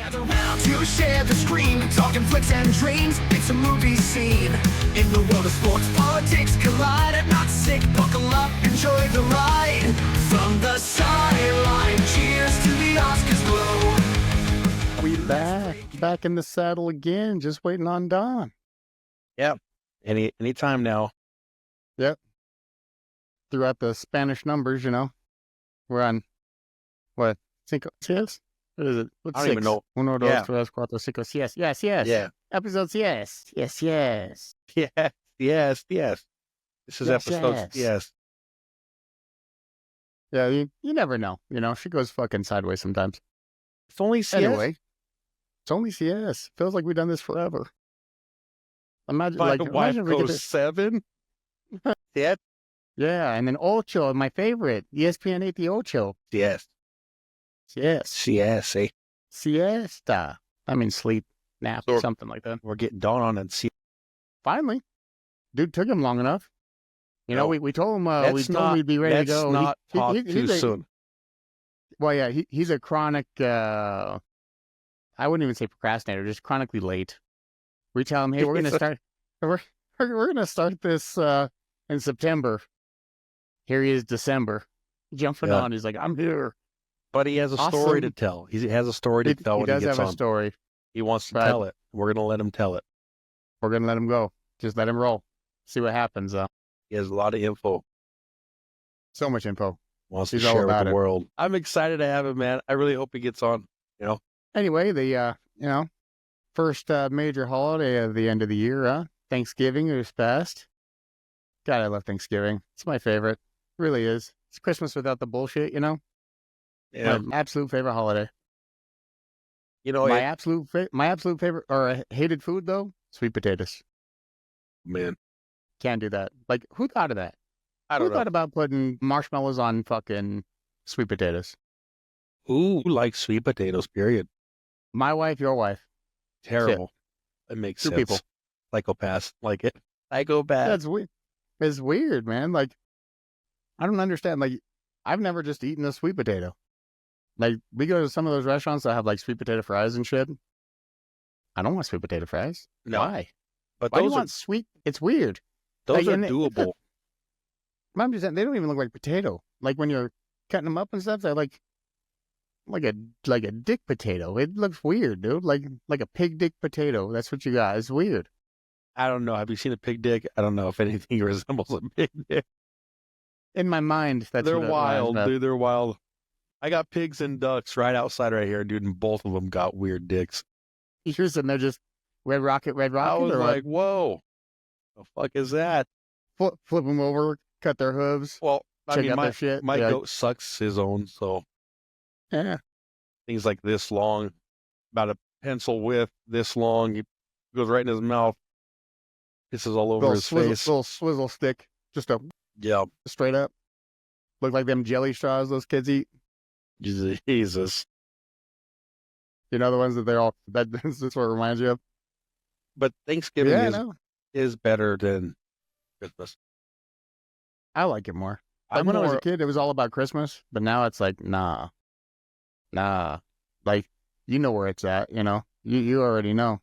Gather round to share the screen, talking flicks and dreams. It's a movie scene. In the world of sports, politics collide. I'm not sick, buckle up, enjoy the ride. From the sideline, cheers to the Oscars glow. We back in the saddle again, just waiting on Don. Yep. Anytime now. Yep. Throughout the Spanish numbers, you know. We're on, what, cinco, six? What is it? What's I don't six? even know. Uno, dos, Yeah. tres, cuatro, cinco, yes. Yeah. Episodes, yes. Yes. Yes. This is Yes, episode. Yes. Yeah, you never know. You know, she goes fucking sideways sometimes. It's only CS. Anyway, it's only CS. Feels like we've done this forever. Imagine, My like, wife imagine if we goes did this. 7. Yeah. Yeah, and then Ocho, my favorite. ESPN 8, the Ocho. Yes. Yes. CS. Siesta. I mean, sleep, nap, So- something like that. We're getting dawn on and see. Finally. Dude took him long enough. You know, No. we told him we'd be ready to go. Let's not talk he's too a- soon. Well, yeah, he's a chronic, I wouldn't even say procrastinator, just chronically late. We tell him, hey, we're going to start, we're going to start this in September. Here he is, December, jumping Yeah. on. He's like, I'm here. But he has a story to Awesome. tell. He has a story to tell He when he does gets have on. a story. He wants to But- tell it. We're going to let him tell it. We're going to let him go. Just let him roll. See what happens. He has a lot of info. So much info. Wants He's to all share with about the it. world. I'm excited to have him, man. I really hope he gets on. Anyway, the, first major holiday of the end of the year, Thanksgiving is past. God, I love Thanksgiving. It's my favorite. Really is. It's Christmas without the bullshit, you know? Yeah. My absolute favorite holiday. You know, My absolute favorite or hated food though, sweet potatoes. man, Can't do that. Like, who thought of that? I Who don't know. thought about putting marshmallows on fucking sweet potatoes? Who likes sweet potatoes, period? My wife, your wife. Terrible. It makes Two sense. people. Psychopaths like it. Psychopath. That's weird. It's weird, man. Like, I don't understand. Like, I've never just eaten a sweet potato. Like, we go to some of those restaurants that have like sweet potato fries and shit. I don't want sweet potato fries. No. Why? But Why do you those are want sweet? It's weird. those like, are and it- doable. I'm just saying, they don't even look like potato. Like when you're cutting them up and stuff, they're like a dick potato. It looks weird, dude. Like a pig dick potato. That's what you got. It's weird. I don't know. Have you seen a pig dick? I don't know if anything resembles a pig dick. In my mind, that's They're what it wild, reminds me dude. They're wild. I got pigs and ducks right outside right here, dude, and both of them got weird dicks. of. You're sitting there just red rocket. I was or like, whoa, the fuck is that? flip them over, cut their hooves, Well, I check mean, out my, their shit. my Yeah. goat sucks his own, so Yeah. things like this long, about a pencil width, this long. He goes right in his mouth, pisses all over his face. Little swizzle stick, just a Yeah, straight up. Look like them jelly straws those kids eat. Jesus. You know, the ones that that's what it reminds you of. But Thanksgiving Yeah, is, no, is better than Christmas. I like it more. Like I'm when I was a more- kid, it was all about Christmas, but now it's like, nah. Like, you know where it's at, you know? You already know.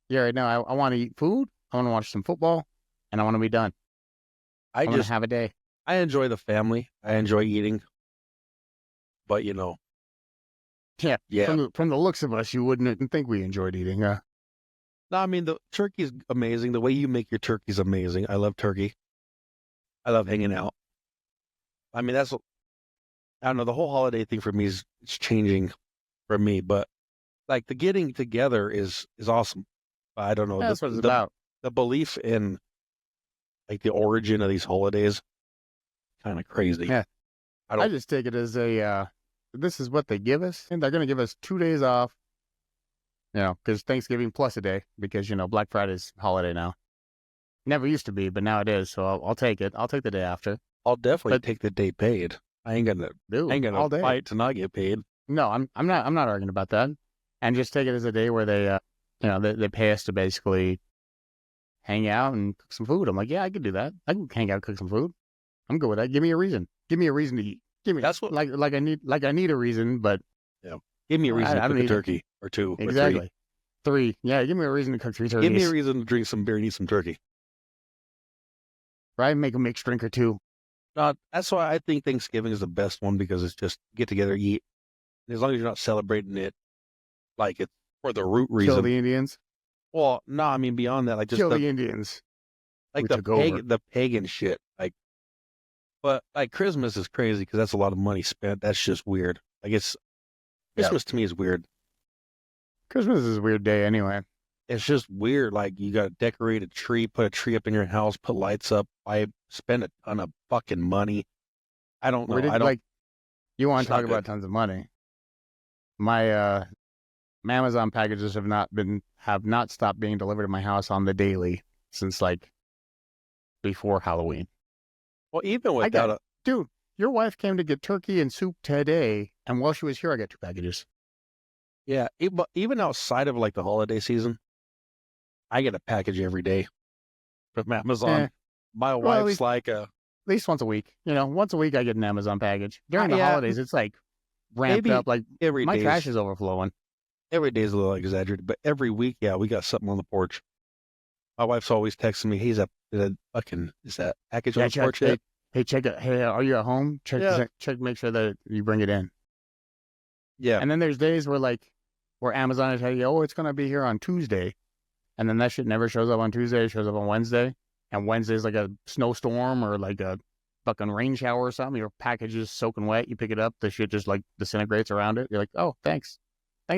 You already know. I want to eat food, I want to watch some football, and I want to be done. I I want just to have a day. I enjoy the family. I enjoy eating. But Yeah. yeah. From the looks of us, you wouldn't think we enjoyed eating. No, I mean, the turkey's amazing. The way you make your turkey's amazing. I love turkey. I love hanging out. I mean, I don't know, the whole holiday thing for me it's changing for me, but like the getting together is awesome. I don't know. That's what it's about. The belief in like the origin of these holidays, kind of crazy. Yeah. I don't- I just take it as this is what they give us, and they're going to give us 2 days off, you know, because Thanksgiving plus a day, because, you know, Black Friday's holiday now. Never used to be, but now it is, so I'll take it. I'll take the day after. I'll definitely But- take the day paid. I ain't gonna Dude, all day. fight to not get paid. No, I'm not arguing about that. And just take it as a day where they, they pay us to basically hang out and cook some food. I'm like, yeah, I could do that. I can hang out, cook some food. I'm good with that. Give me a reason. Give me a reason to eat. Give me That's what- like I need a reason, but Yeah. Give me a reason I to don't cook a need it. turkey or two or Exactly. Three. Yeah, give me a reason to cook 3 three. Give me a turkeys. reason to drink some beer and eat some turkey. Right? Make a mixed drink or two. That's why I think Thanksgiving is the best one because it's just get together, eat. As long as you're not celebrating it like it's for the root Kill reason. the Indians. Well, no, I mean beyond that, like just Kill the the Indians. like who the took over. the pagan shit. Like, but like Christmas is crazy because that's a lot of money spent. That's just weird. Like Christmas to me is weird. Christmas is a weird day anyway. It's just weird. Like you got to decorate a tree, put a tree up in your house, put lights up. I spend a ton of fucking money. I don't know. I don't like. You want It's to talk not about good. tons of money? My Amazon packages have not stopped being delivered to my house on the daily since like before Halloween. Well, even without Dude, your wife came to get turkey and soup today, and while she was here, I got 2 packages. but even outside of like the holiday season, I get a package every day from Amazon. Eh, My well, at wife's like At least once a week. Once a week I get an Amazon package. During the yeah, holidays, it's like ramped maybe up. Like every my day. trash is overflowing. Every day is a little exaggerated, but every week, yeah, we got something on the porch. My wife's always texting me, "Hey, is that package on the porch yet?" Hey, check it. Hey, are you at home? Check, make sure that you bring it in. Yeah, And then there's days where Amazon will tell you, oh, it's gonna be here on Tuesday, and then that shit never shows up on Tuesday. It shows up on Wednesday, and Wednesday's like a snowstorm or like a fucking rain shower or something. Your package is soaking wet. You pick it up, the shit just like disintegrates around it. You're like, oh, thanks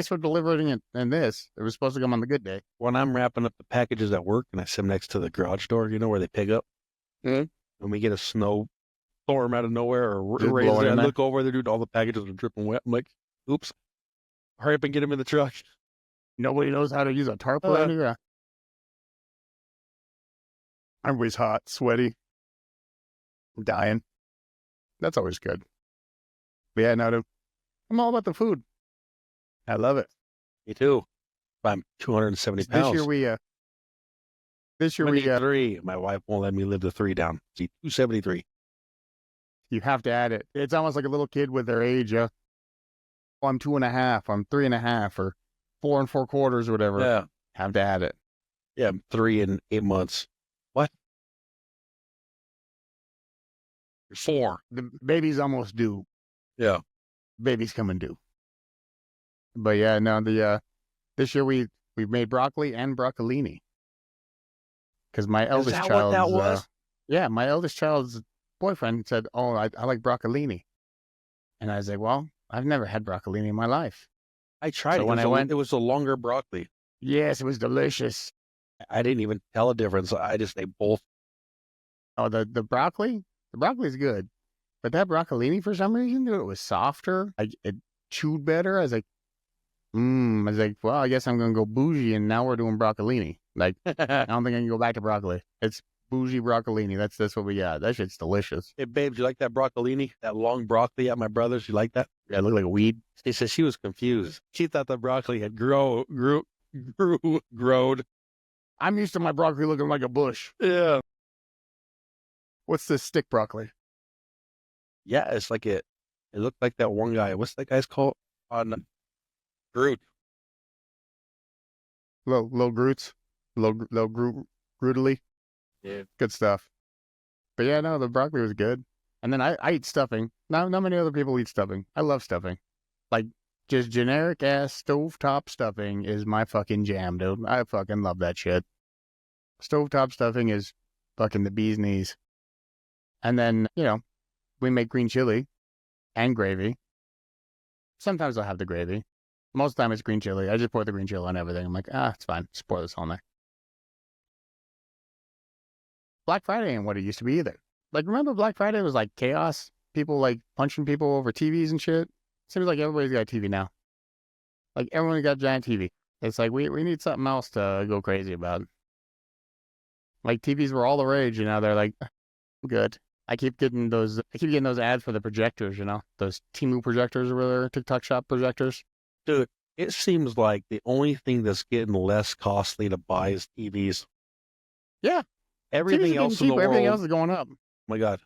for delivering it. And this, it was supposed to come on the good day. when I'm wrapping up the packages at work and I sit them next to the garage door, where they pick up, Mhm. when we get a snowstorm out of nowhere or Just raise blow it it, I in there. look over there, dude, all the packages are dripping wet. I'm like, oops, hurry up and get them in the truck. Nobody knows how to use a tarp Uh. around here. Everybody's hot, sweaty, dying. That's always good. But yeah, no, I'm all about the food. I love it. Me too. I'm 270 pounds. This year we 3. My wife won't let me live the 3 down. See, 273. you have to add it. It's almost like a little kid with their age. Oh, I'm 2.5. I'm 3.5, or 4 4/4 or whatever. Yeah. Have to add it. Yeah, I'm 3 and 8 months. What? You're 4. The baby's almost due. Yeah. Baby's coming due. But yeah, no, this year we made broccoli and broccolini. Because my eldest that child's what that was? my eldest child's boyfriend said, "Oh, I like broccolini," and I was like, "Well, I've never had broccolini in my life." I tried So it. when I went- It was a longer broccoli. Yes, it was delicious. I didn't even tell a difference. They both. Oh, the broccoli's good, but that broccolini for some reason, dude, it was softer. It chewed better. I was like, well, I guess I'm gonna go bougie, and now we're doing broccolini. Like, I don't think I can go back to broccoli. It's bougie broccolini. That's what we got. That shit's delicious. Hey, babe, do you like that broccolini? That long broccoli at my brother's? You like that? Yeah, it looked like a weed. She said she was confused. She thought the broccoli had growed. I'm used to my broccoli looking like a bush. Yeah. What's this stick broccoli? Yeah, it's like it looked like that one guy. What's that guy's called? On Groot. Low Groots. Low Grootily. Yeah. Good stuff. But yeah, no, the broccoli was good. And then I eat stuffing. Not many other people eat stuffing. I love stuffing. Like, just generic ass stovetop stuffing is my fucking jam, dude. I fucking love that shit. Stovetop stuffing is fucking the bee's knees. And then, we make green chili and gravy. Sometimes I'll have the gravy. Most of the time it's green chili. I just pour the green chili on everything. I'm like, it's fine. Just pour this on there. Black Friday ain't what it used to be either. Like, remember Black Friday was like chaos? People like punching people over TVs and shit? Seems like everybody's got a TV now. Like, everyone's got a giant TV. It's like, we need something else to go crazy about. Like, TVs were all the rage, they're like, good. I keep getting those ads for the projectors, those Temu projectors or whatever, TikTok shop projectors. Dude, it seems like the only thing that's getting less costly to buy is TVs. Yeah. Everything else in the world. Everything else is going up. Oh my God.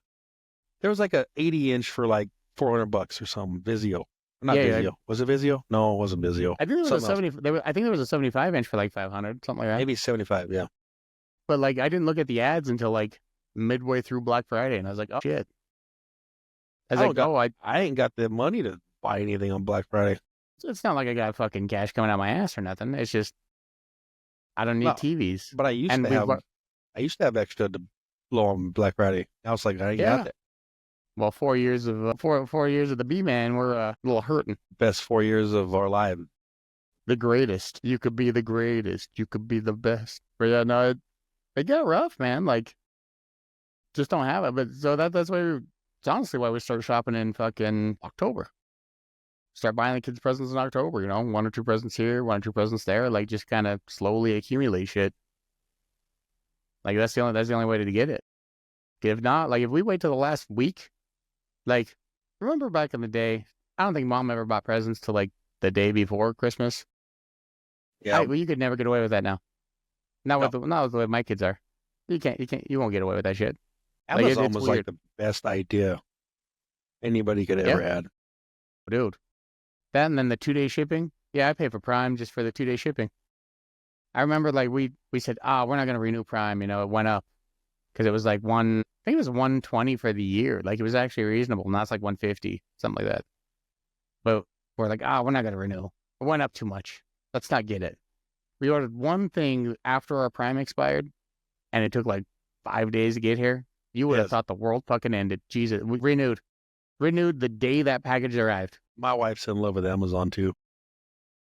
There was like a 80-inch for like $400 or something, Vizio. Not Yeah, Vizio. Was it Vizio? No, it wasn't Vizio. I think there was Something a else. 70. I think there was a 75-inch for like 500, something like that. Maybe 75. Yeah. But like, I didn't look at the ads until like midway through Black Friday, and I was like, oh shit. I was like, oh, I ain't got the money to buy anything on Black Friday. it's not like I got fucking cash coming out my ass or nothing. It's just I don't need No, TVs. But I used And to we have. bought- I used to have extra to blow on Black Friday. I was like, I ain't Yeah. got that. Well, 4 years of 4 years of the B-Man, we're a little hurting. Best 4 years of our lives. The greatest. You could be the greatest. You could be the best. But yeah, no, it got rough, man. Like, just don't have it. But so that's why it's honestly why we started shopping in fucking October. Start buying the kids presents in October. You know, 1 or 2 presents here, 1 or 2 presents there. Like, just kind of slowly accumulate shit. Like that's the only way to get it. If not, like if we wait till the last week, like remember back in the day, I don't think mom ever bought presents till like the day before Christmas. Yeah. Well, you could never get away with that now. Not with the way my kids are. You won't get away with that shit. Like, Amazon it's was weird. like the best idea anybody could ever had. Dude. That and then the 2-day shipping. Yeah, I pay for Prime just for the 2-day shipping. I remember like we said, we're not gonna renew Prime, you know, it went up. Because it was like I think it was $120 for the year. Like it was actually reasonable. Now it's like $150, something like that. But we're like, we're not gonna renew. It went up too much. Let's not get it. We ordered one thing after our Prime expired, and it took like 5 days to get here. You would have thought the world fucking ended. Jesus, we renewed the day that package arrived. My wife's in love with Amazon too.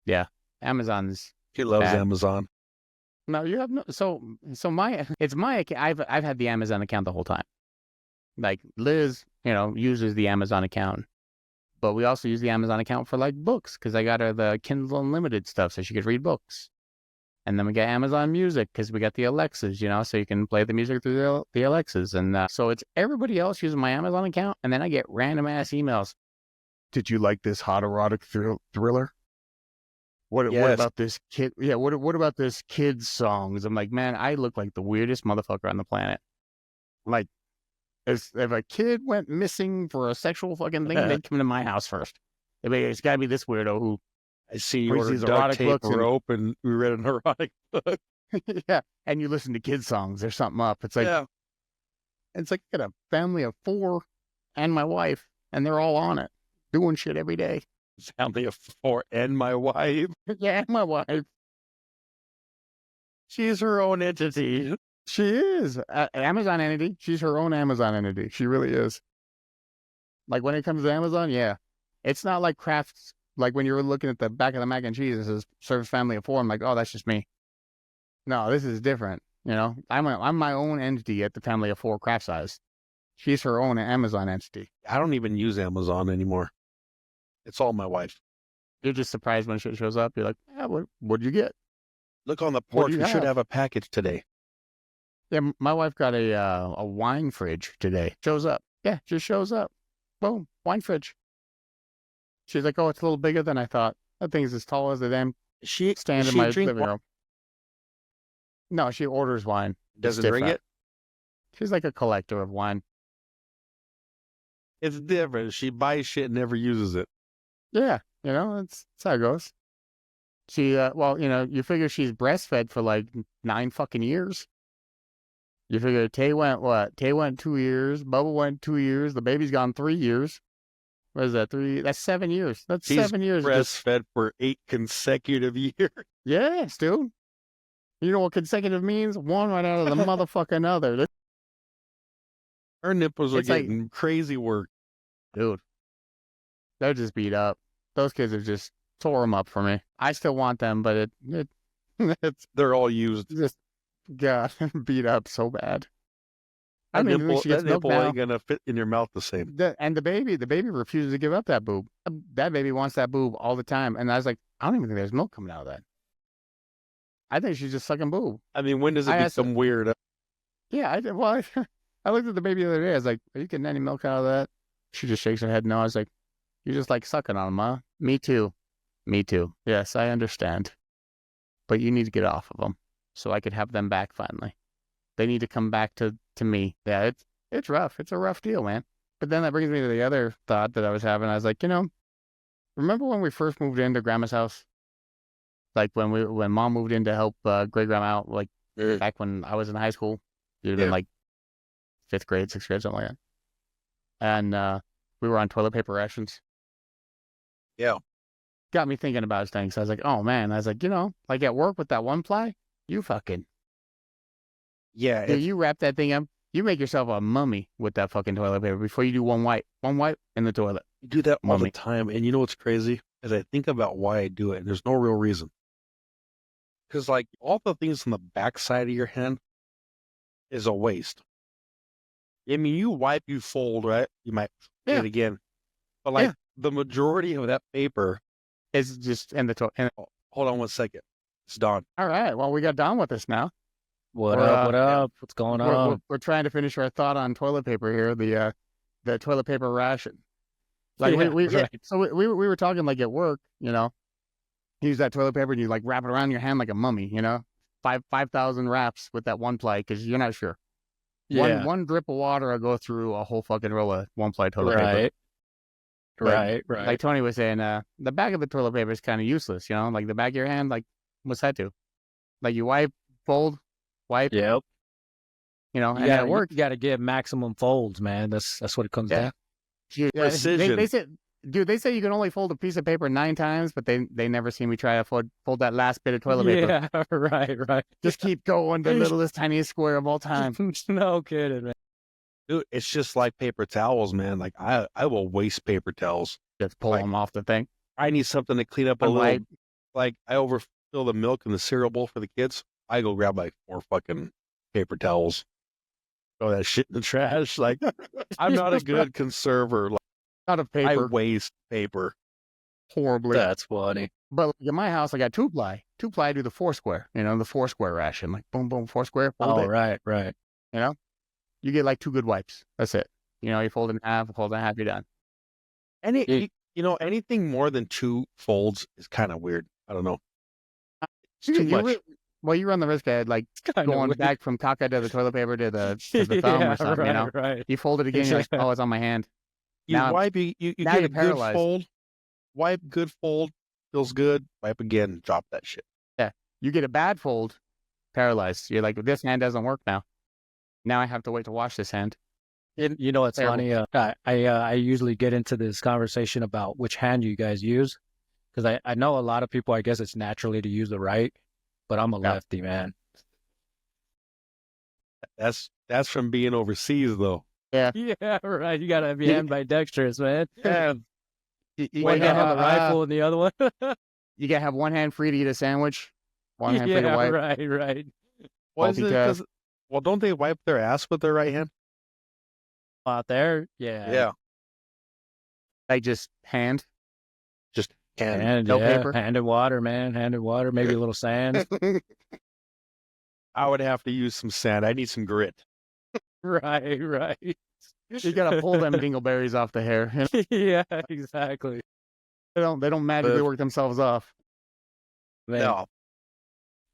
Yeah, Amazon's. She loves bad. Amazon. No, you have no. So it's my. I've had the Amazon account the whole time. Like Liz, you know, uses the Amazon account, but we also use the Amazon account for like books because I got her the Kindle Unlimited stuff so she could read books. And then we got Amazon Music because we got the Alexas, you know, so you can play the music through the Alexas. And so it's everybody else using my Amazon account, and then I get random ass emails. Did you like this hot erotic thriller? What about this kid? Yeah, what about this kid's songs? I'm like, man, I look like the weirdest motherfucker on the planet. Like, if a kid went missing for a sexual fucking thing, they'd come to my house first. It's got to be this weirdo who. I see you ordered these duct erotic tape, books and- rope, and we read an erotic book. Yeah, and you listen to kids' songs. There's something up. It's like, it's like I got a family of 4 and my wife, and they're all on it, doing shit every day. Family of 4 and my wife. Yeah, my wife. She's her own entity. She is an Amazon entity. She's her own Amazon entity. She really is. Like when it comes to Amazon, yeah, it's not like crafts. Like when you're looking at the back of the mac and cheese, it says "Service Family of 4." I'm like, oh, that's just me. No, this is different. You know, I'm my own entity at the family of 4 craft size. She's her own Amazon entity. I don't even use Amazon anymore. It's all my wife. You're just surprised when shit shows up. You're like, what'd you get? Look on the What porch. do you We should have? have a package today. Yeah, my wife got a wine fridge today. Shows up. Yeah, just shows up. Boom, wine fridge. She's like, oh, it's a little bigger than I thought. That thing's as tall as the damn She stand in she my drink living room. No, she orders wine. doesn't It's drink different. it. She's like a collector of wine. It's different. She buys shit and never uses it. Yeah, you know, that's how it goes. She, well, you know, you figure she's breastfed for like 9 fucking years. You figure Tay went what? Tay went 2 years. Bubba went 2 years. The baby's gone 3 years. What is that? 3? That's 7 years. That's She's 7 years. breastfed for 8 consecutive years. Yes, dude. You know what consecutive means? One right out of the motherfucking other. Her nipples are It's like- getting crazy work. Dude, they're just beat up. Those kids have just tore them up for me. I still want them, but it's They're all used. just got beat up so bad. I That mean, at nipple, least she gets that milk nipple now. ain't gonna fit in your mouth the same. And the baby refuses to give up that boob. That baby wants that boob all the time. And I was like, I don't even think there's milk coming out of that. I think she's just sucking boob. I mean, when does it I asked become weird? Yeah, I did. Well, I looked at the baby the other day. I was like, are you getting any milk out of that? She just shakes her head no. I was like, you just like sucking on them, huh? Me too. Me too. Yes, I understand. But you need to get off of them so I could have them back finally. They need to come back to me. Yeah, it's rough. It's a rough deal, man. But then that brings me to the other thought that I was having. I was like, you know, remember when we first moved into Grandma's house? Like when Mom moved in to help great grandma out, like back when I was in high school, you'd have been like 5th grade, 6th grade, something like that. And we were on toilet paper rations. Yeah. Got me thinking about things. I was like, oh man, I was like, like at work with that 1-ply, you fucking Yeah. dude, you wrap that thing up, you make yourself a mummy with that fucking toilet paper before you do one wipe in the toilet. You do that all Mummy. the time. And you know what's crazy? As I think about why I do it, there's no real reason. Because like all the things on the back side of your hand is a waste. I mean, you wipe, you fold, right? You might do it again. But like the majority of that paper is just in the toilet. Hold on one second. It's Don. All right. Well, we got Don with us now. What up? What's going on? We're trying to finish our thought on toilet paper here, the toilet paper ration. Like so we were talking like at work, you use that toilet paper and you like wrap it around your hand like a mummy, 5,000 wraps with that 1-ply because you're not sure. Yeah. One drip of water will go through a whole fucking roll of 1-ply toilet paper. Right. Like Tony was saying, the back of the toilet paper is kind of useless, like the back of your hand, like what's that do? Like you wipe, fold, wipe. Yep. And at work you got to get maximum folds, man. That's what it comes down. Precision. They said, dude, they say you can only fold a piece of paper 9 times, but they never see me try to fold that last bit of toilet paper. Yeah, right. Just keep going, the littlest, tiniest square of all time. No kidding, man. Dude, it's just like paper towels, man. Like I will waste paper towels. Just pull them off the thing. I need something to clean up a little. Like I overfill the milk in the cereal bowl for the kids. I go grab like 4 fucking paper towels. Throw that shit in the trash. Like I'm not a good conserver. Like, not of paper. I waste paper horribly. That's funny. But in my house, I got 2-ply. 2-ply do the 4-square. The 4-square ration. Like boom, boom, 4-square. Fold it. Right. You get like 2 good wipes. That's it. You fold it in half, you're done. Anything more than 2 folds is kind of weird. I don't know. It's too much. Well, you run the risk of like going back from caca to the toilet paper to the thumb or something. Right. You fold it again. You're like, oh, it's on my hand. You wipe. You get a good fold. Wipe, good fold, feels good. Wipe again. Drop that shit. Yeah. You get a bad fold, paralyzed. You're like, this hand doesn't work now. Now I have to wait to wash this hand. You know what's funny? I usually get into this conversation about which hand you guys use because I know a lot of people. I guess it's naturally to use the right, but I'm a lefty, man. That's from being overseas, though. Yeah, right. You gotta be ambidextrous, man. Yeah. One hand have a rifle and the other one. You gotta have one hand free to eat a sandwich, one hand free to wipe. Right. Why is it? Well, don't they wipe their ass with their right hand? Out there, yeah. Like just hand. Just hand. No paper. Hand and water, man. Hand and water. Maybe a little sand. I would have to use some sand. I need some grit. Right. You gotta pull them dingleberries off the hair. Yeah, exactly. They don't magically work themselves off. Man. No.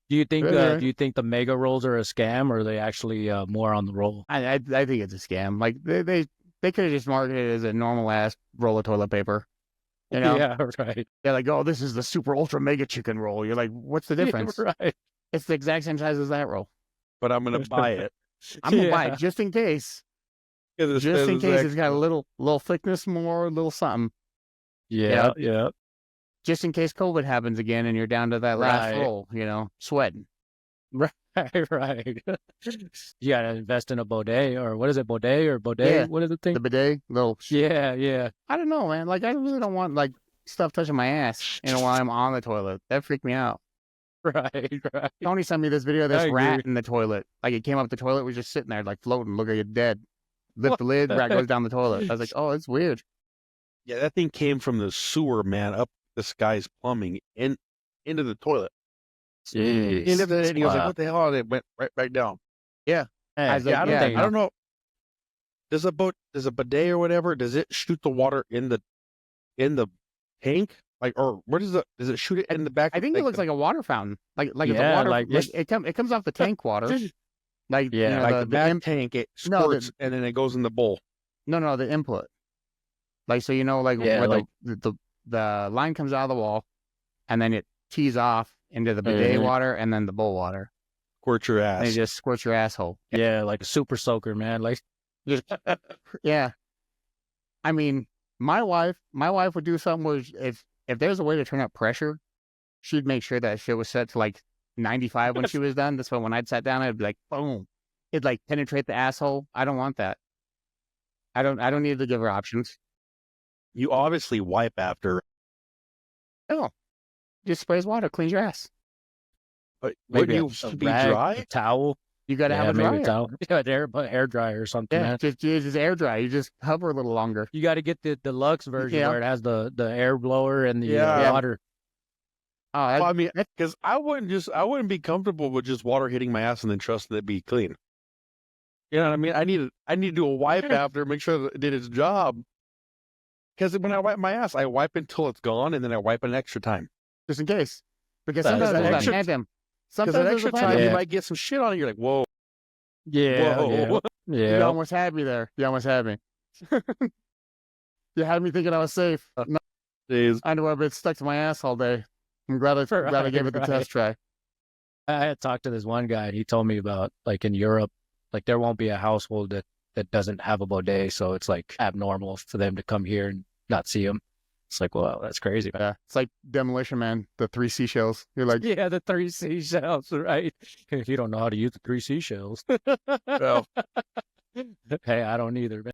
Do you think the mega rolls are a scam, or are they actually more on the roll? I think it's a scam. Like they could have just marketed it as a normal ass roll of toilet paper. Yeah, right. They're like, oh, this is the super ultra mega chicken roll. You're like, what's the difference? Yeah, right. It's the exact same size as that roll. But I'm gonna buy it. I'm gonna buy it just in case. Just in case it's got a little thickness more, a little something. Yeah. Just in case COVID happens again and you're down to that last roll, sweating. Right. You gotta invest in a bidet, or what is it, bidet or bidet? Yeah. What is the thing? The bidet, little. Yeah. I don't know, man. Like I really don't want like stuff touching my ass, while I'm on the toilet. That freaked me out. Right. Tony sent me this video of this rat in the toilet. Like it came up the toilet, was just sitting there like floating, look like you're dead. Lift the lid, rat goes down the toilet. I was like, oh, it's weird. Yeah, that thing came from the sewer, man, up this guy's plumbing into the toilet. Jeez. And he was like, what the hell? And it went right back down. Yeah. I don't know. Does a bidet or whatever, does it shoot the water in the tank? Like, or where does it shoot it in the back? I think it looks like a water fountain. Like it's a water, like it comes off the tank water. Like, the back tank, it squirts and then it goes in the bowl. No, the input. Like, so where the the line comes out of the wall, and then it tees off into the bidet water and then the bowl water. Squirt your And you ass. just squirt your asshole. Yeah, like a super soaker, man. Like, Yeah. I mean, my wife would do something where if there's a way to turn up pressure, she'd make sure that shit was set to like 95 when she was done. That's why when I'd sat down, I'd be like, boom. It'd like penetrate the asshole. I don't want that. I don't need to give her options. You obviously wipe after. No. Just sprays water, cleans your ass. But maybe wouldn't you a be rag, dry? a towel. You gotta have a maybe dryer. a towel. Yeah, hair dryer or something, Yeah, man. just air dry. You just hover a little longer. You got to get the deluxe version Yeah. where it has the air blower and the Yeah. water. Oh, Well, I mean, because I wouldn't be comfortable with just water hitting my ass and then trusting it be clean. You know what I mean? I need to do a wipe after, make sure that it did its job. Because when I wipe my ass, I wipe until it's gone, and then I wipe an extra time. just in case. Because That is sometimes there's cool. that Extra- phantom. Because Sometimes that there's extra a time, phantom. you Yeah. might get some shit on it. You're like, whoa, Yeah, whoa. yeah. You almost had me there. You almost had me. You had me thinking I was safe. No, Jeez. underwear been stuck to my ass all day. I'm glad I gave it the Right. test try. I had talked to this one guy, and he told me about, like, in Europe, like, there won't be a household that doesn't have a bidet, so it's, like, abnormal for them to come here and not see them. It's like, well, that's crazy, man. Yeah, it's like Demolition Man, the 3 seashells. You're like, Yeah, the 3 seashells, right? If you don't know how to use the 3 seashells. Well, Hey, I don't either, man.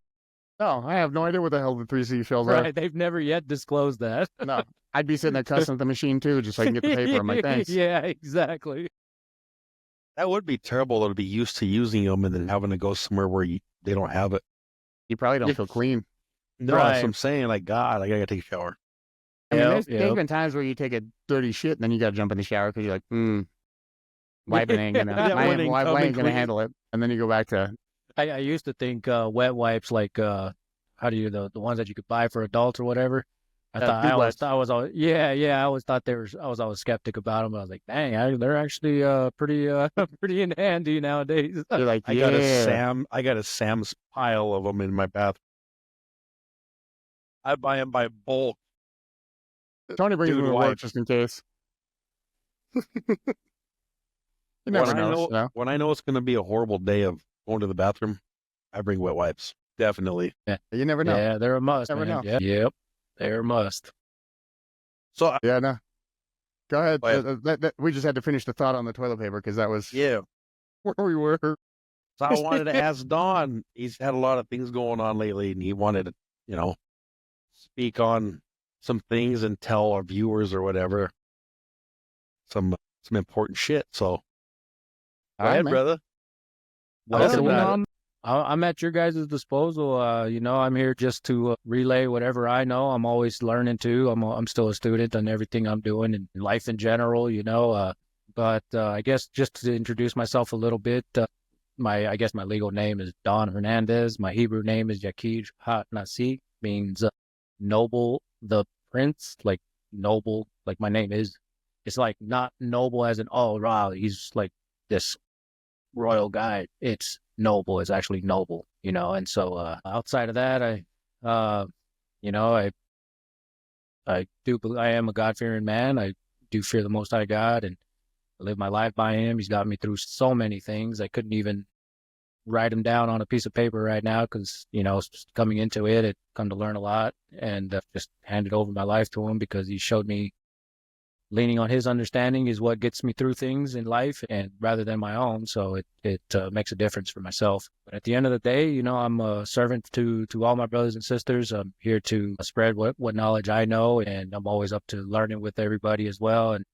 no, I have no idea what the hell the 3 seashells are. Right, they've never yet disclosed that. No, I'd be sitting there cussing at the machine too, just so I can get the paper. I'm like, thanks. Yeah, exactly. that would be terrible to be used to using them and then having to go somewhere where they don't have it. You probably don't feel clean. No, that's Right. what I'm saying. Like, God, I gotta take a shower. I mean, Yep, there's yep. been times where you take a dirty shit and then you got to jump in the shower because you're like, wiping ain't gonna, That why one ain't ain't coming gonna clean. handle it. And then you go back to, I used to think wet wipes, like, how do you, the ones that you could buy for adults or whatever. I thought Dude I wipes. was always, I always thought I was always skeptic about them. I was like, dang, they're actually pretty pretty in handy nowadays. you're like, I yeah. got a Sam's pile of them in my bathroom. I buy them by bulk. Tony brings Dude me to work wipes. just in case. You never When I know. know, when I know it's gonna be a horrible day of going to the bathroom, I bring wet wipes. Definitely. You never know. Yeah, they're a must, Never man. know. Yeah. Yep, they're a must. So Yeah, no. Go ahead. Go ahead. We just had to finish the thought on the toilet paper because that was yeah. where we were. So I wanted to ask Don. He's had a lot of things going on lately, and he wanted to, speak on some things and tell our viewers or whatever some important shit. So All go right, ahead, man. brother. Well, Tell us you know, about it. I'm at your guys' disposal. I'm here just to relay whatever I know. I'm always learning too. I'm still a student on everything I'm doing in life in general, But I guess just to introduce myself a little bit, I guess my legal name is Don Hernandez. My Hebrew name is Yakij Ha Nasi, means noble the prince, like noble, like my name is. It's like not noble as in, oh, wow, he's like this royal guy. It's noble. It's actually noble, And so outside of that, I am a God-fearing man. I do fear the Most High God, and I live my life by Him. He's got me through so many things. I couldn't even write them down on a piece of paper right now because, coming into it, I'd come to learn a lot, and just handed over my life to Him because He showed me leaning on His understanding is what gets me through things in life, and rather than my own. So it makes a difference for myself. But at the end of the day, I'm a servant to all my brothers and sisters. I'm here to spread what knowledge I know, and I'm always up to learning with everybody as well. And,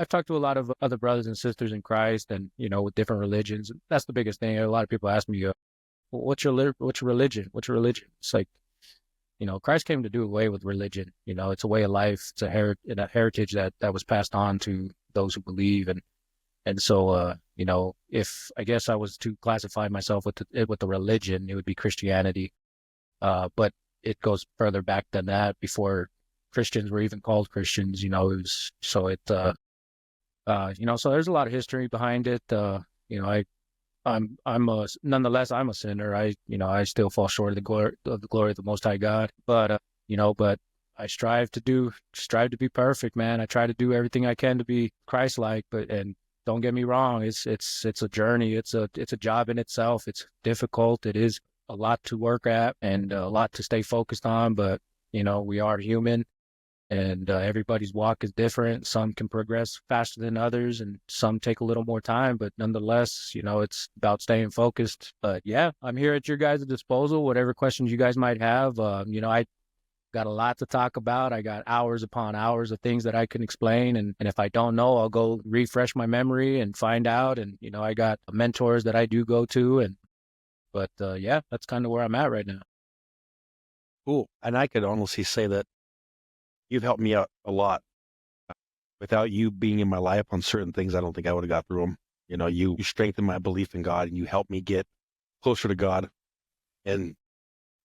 I've talked to a lot of other brothers and sisters in Christ and, with different religions. That's the biggest thing. A lot of people ask me, what's your religion? What's your religion? It's like, Christ came to do away with religion. It's a way of life. It's a heritage that was passed on to those who believe. And so, if I guess I was to classify myself with the religion, it would be Christianity. But it goes further back than that. Before Christians were even called Christians, so there's a lot of history behind it. Nonetheless, I'm a sinner. I still fall short of the glory of the Most High God. But I strive to be perfect, man. I try to do everything I can to be Christ-like, and don't get me wrong, it's a journey. It's a job in itself. It's difficult. It is a lot to work at and a lot to stay focused on, but we are human, and everybody's walk is different. Some can progress faster than others, and some take a little more time, but nonetheless, it's about staying focused. But yeah, I'm here at your guys' disposal. Whatever questions you guys might have, I got a lot to talk about. I got hours upon hours of things that I can explain. And if I don't know, I'll go refresh my memory and find out. And, I got mentors that I do go to. But yeah, that's kind of where I'm at right now. Cool. And I could honestly say that you've helped me out a lot. Without you being in my life on certain things, I don't think I would have got through them. You strengthened my belief in God, and you helped me get closer to God. And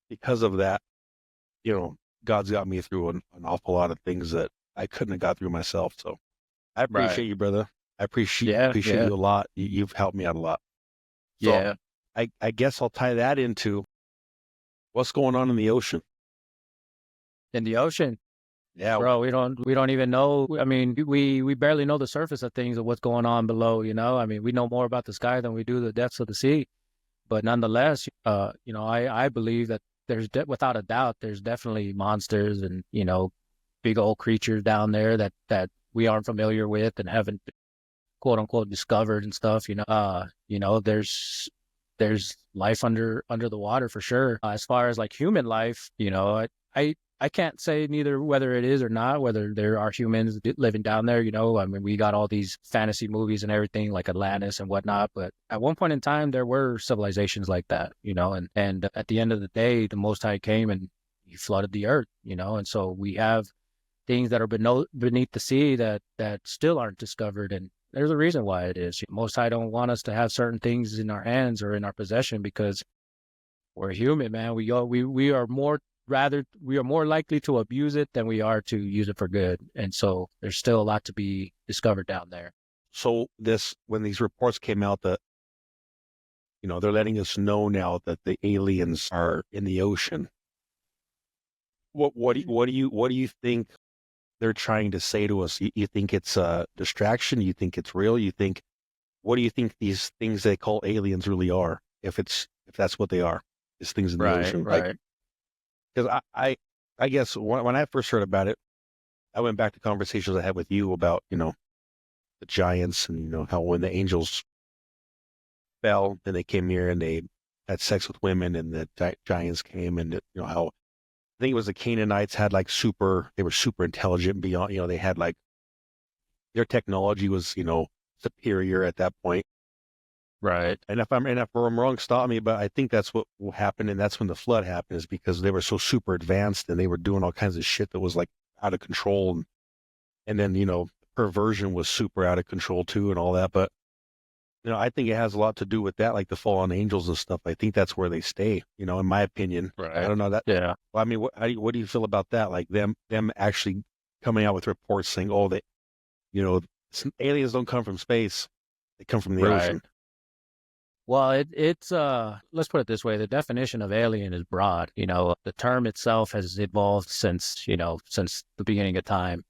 because of that, God's got me through an awful lot of things that I couldn't have got through myself. So I appreciate you, brother. I appreciate you a lot. You've helped me out a lot. So Yeah. I guess I'll tie that into what's going on in the ocean. In the ocean, Yeah, bro, we don't even know. I mean, we barely know the surface of things, of what's going on below. I mean, we know more about the sky than we do the depths of the sea. But nonetheless, I believe that without a doubt, there's definitely monsters and, big old creatures down there that we aren't familiar with and haven't, quote unquote, discovered and stuff. There's life under the water for sure. As far as like human life, I can't say neither whether it is or not, whether there are humans living down there. I mean, we got all these fantasy movies and everything like Atlantis and whatnot, but at one point in time, there were civilizations like that, and at the end of the day, the Most High came and he flooded the earth, and so we have things that are beneath the sea that still aren't discovered. And there's a reason why it is. Most High don't want us to have certain things in our hands or in our possession because we're human, man. We are more likely to abuse it than we are to use it for good. And so there's still a lot to be discovered down there. So when these reports came out that, they're letting us know now that the aliens are in the ocean. What do you think they're trying to say to us? You think it's a distraction? You think it's real? What do you think these things they call aliens really are? If that's what they are, is things in the ocean, right? Because I guess when I first heard about it, I went back to conversations I had with you about, the giants and, how when the angels fell and they came here and they had sex with women and the giants came and, how I think it was the Canaanites had they were super intelligent beyond, they had their technology was, superior at that point. Right. And if I'm wrong, stop me. But I think that's what will happen, and that's when the flood happened, is because they were so super advanced and they were doing all kinds of shit that was out of control, and then perversion was super out of control too, and all that. But I think it has a lot to do with that, like the fallen angels and stuff. I think that's where they stay. In my opinion. Right. I don't know that. Yeah. Well, I mean, what do you feel about that? Like them actually coming out with reports saying, oh, that aliens don't come from space; they come from the ocean. Well, it's let's put it this way. The definition of alien is broad. The term itself has evolved since the beginning of time.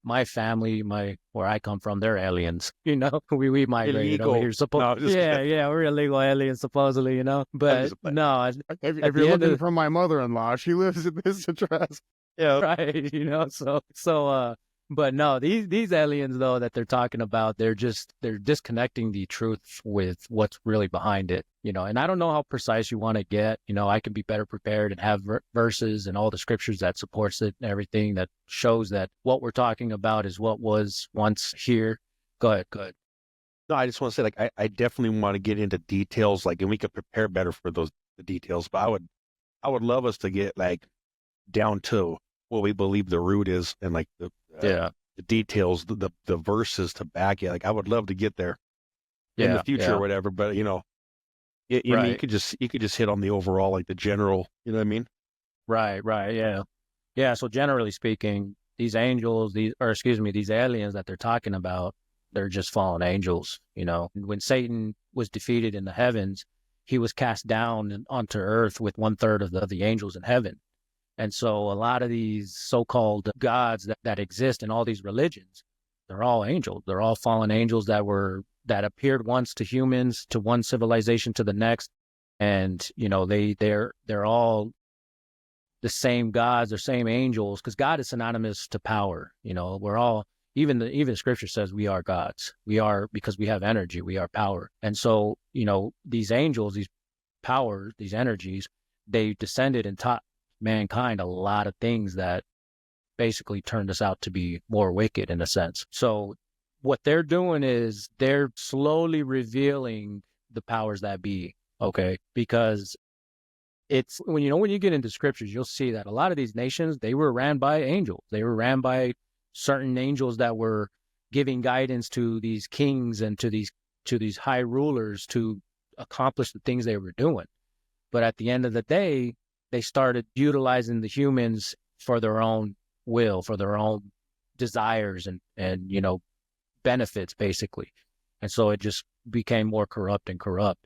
My family, where I come from, they're aliens. We migrated over here. We're illegal aliens, supposedly, But no, if you're looking from my mother-in-law, she lives in this address. Yeah, right. But no, these aliens though that they're talking about, they're disconnecting the truth with what's really behind it, and I don't know how precise you want to get. I can be better prepared and have verses and all the scriptures that supports it and everything that shows that what we're talking about is what was once here. Go ahead. No, I just want to say, I definitely want to get into details, and we could prepare better for the details, but I would love us to get down to what we believe the root is and the details, the verses to back it. I would love to get there in the future or whatever, but mean, you could just hit on the overall, the general, you know what I mean? Right. Yeah. So generally speaking, these aliens that they're talking about, they're just fallen angels. When Satan was defeated in the heavens, he was cast down onto earth with 1/3 of the angels in heaven. And so a lot of these so-called gods that exist in all these religions, they're all angels. They're all fallen angels that appeared once to humans, to one civilization to the next. And, you know, they're all the same gods or same angels, because God is synonymous to power. You know, we're all, even scripture says we are gods. We are, because we have energy, we are power. And so, you know, these angels, these powers, these energies, they descended and taught mankind a lot of things that basically turned us out to be more wicked in a sense. So what they're doing is they're slowly revealing the powers that be, okay? Because it's, when you get into scriptures, you'll see that a lot of these nations, they were ran by angels. They were ran by certain angels that were giving guidance to these kings and to these high rulers to accomplish the things they were doing. But at the end of the day, they started utilizing the humans for their own will, for their own desires and you know, benefits, basically. And so it just became more corrupt and corrupt.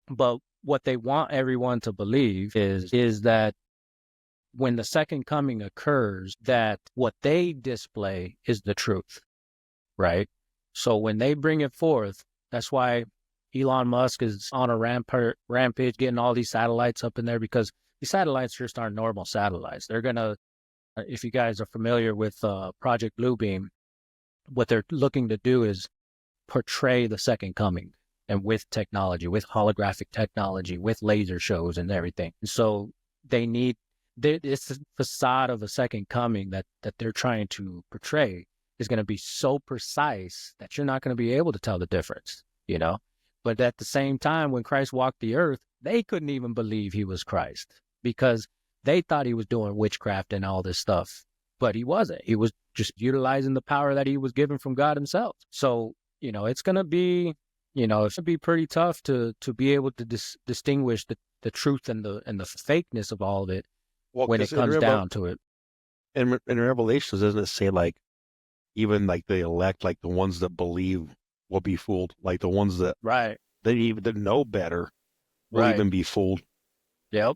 But what they want everyone to believe is that when the second coming occurs, that what they display is the truth, right? So when they bring it forth, that's why Elon Musk is on a rampage, getting all these satellites up in there, because these satellites just aren't normal satellites. They're going to, if you guys are familiar with Project Bluebeam, what they're looking to do is portray the second coming, and with technology, with holographic technology, with laser shows and everything. So they need, it's the facade of a second coming that they're trying to portray is going to be so precise that you're not going to be able to tell the difference, you know? But at the same time, when Christ walked the earth, they couldn't even believe he was Christ, because they thought he was doing witchcraft and all this stuff, but he wasn't. He was just utilizing the power that he was given from God himself. So, you know, it's going to be, you know, it's going to be pretty tough to be able to distinguish the truth and the fakeness of all of it, well, when it comes down to it. In Revelations, doesn't it say, like, even like the elect, like the ones that believe will be fooled, like the ones that that know better will even be fooled. Yep.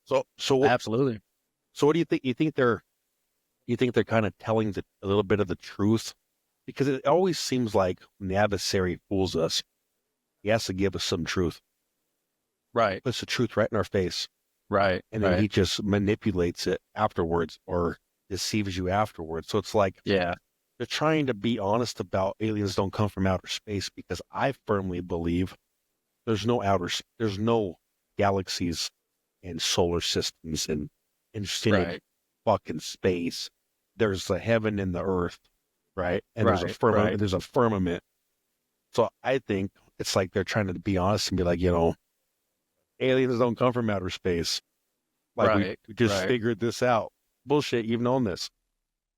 So absolutely. So what do you think? You think they're kind of telling a little bit of the truth? Because it always seems like when the adversary fools us, he has to give us some truth. Right. Puts the truth right in our face. Right. And then he just manipulates it afterwards, or deceives you afterwards. So it's like, yeah, they're trying to be honest about aliens don't come from outer space, because I firmly believe there's no galaxies and solar systems and infinite fucking space. There's the heaven and the earth, right? And there's a firmament. So I think it's like they're trying to be honest and be like, you know, aliens don't come from outer space. Like we just figured this out. Bullshit, you've known this.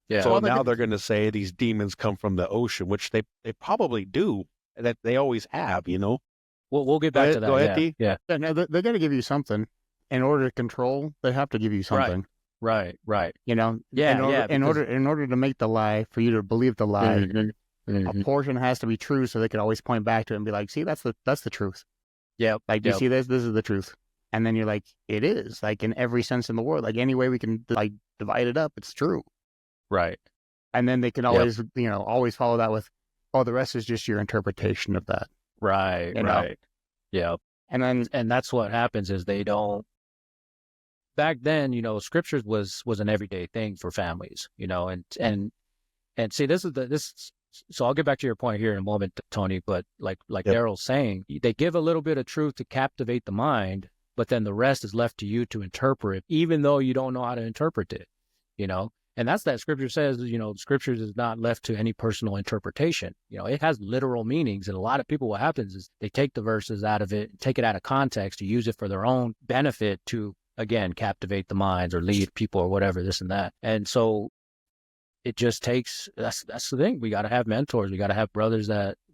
Yeah. So now they're going to say these demons come from the ocean, which they probably do, that they always have, you know. We'll get back to that. Go ahead, D. Yeah. No, they're going to give you something. In order to control, they have to give you something. Right. You know. In order to make the lie, for you to believe the lie, a portion has to be true, so they can always point back to it and be like, "See, that's the truth." Yeah. Like, do you see this? This is the truth. And then you're like, it is, like, in every sense in the world. Like, any way we can, like, divide it up, it's true. Right. And then they can always, you know, always follow that with, oh, the rest is just your interpretation of that. Right. You know? Right. Yeah. And that's what happens is they don't. Back then, you know, scriptures was an everyday thing for families, you know, and see, so I'll get back to your point here in a moment, Tony, but like Daryl's saying, they give a little bit of truth to captivate the mind, but then the rest is left to you to interpret, even though you don't know how to interpret it, you know. And that's that scripture says, you know, scriptures is not left to any personal interpretation. You know, it has literal meanings. And a lot of people, what happens is they take the verses out of it, take it out of context to use it for their own benefit to, again, captivate the minds or lead people or whatever, this and that. And so it just takes, that's the thing. We got to have mentors. We got to have brothers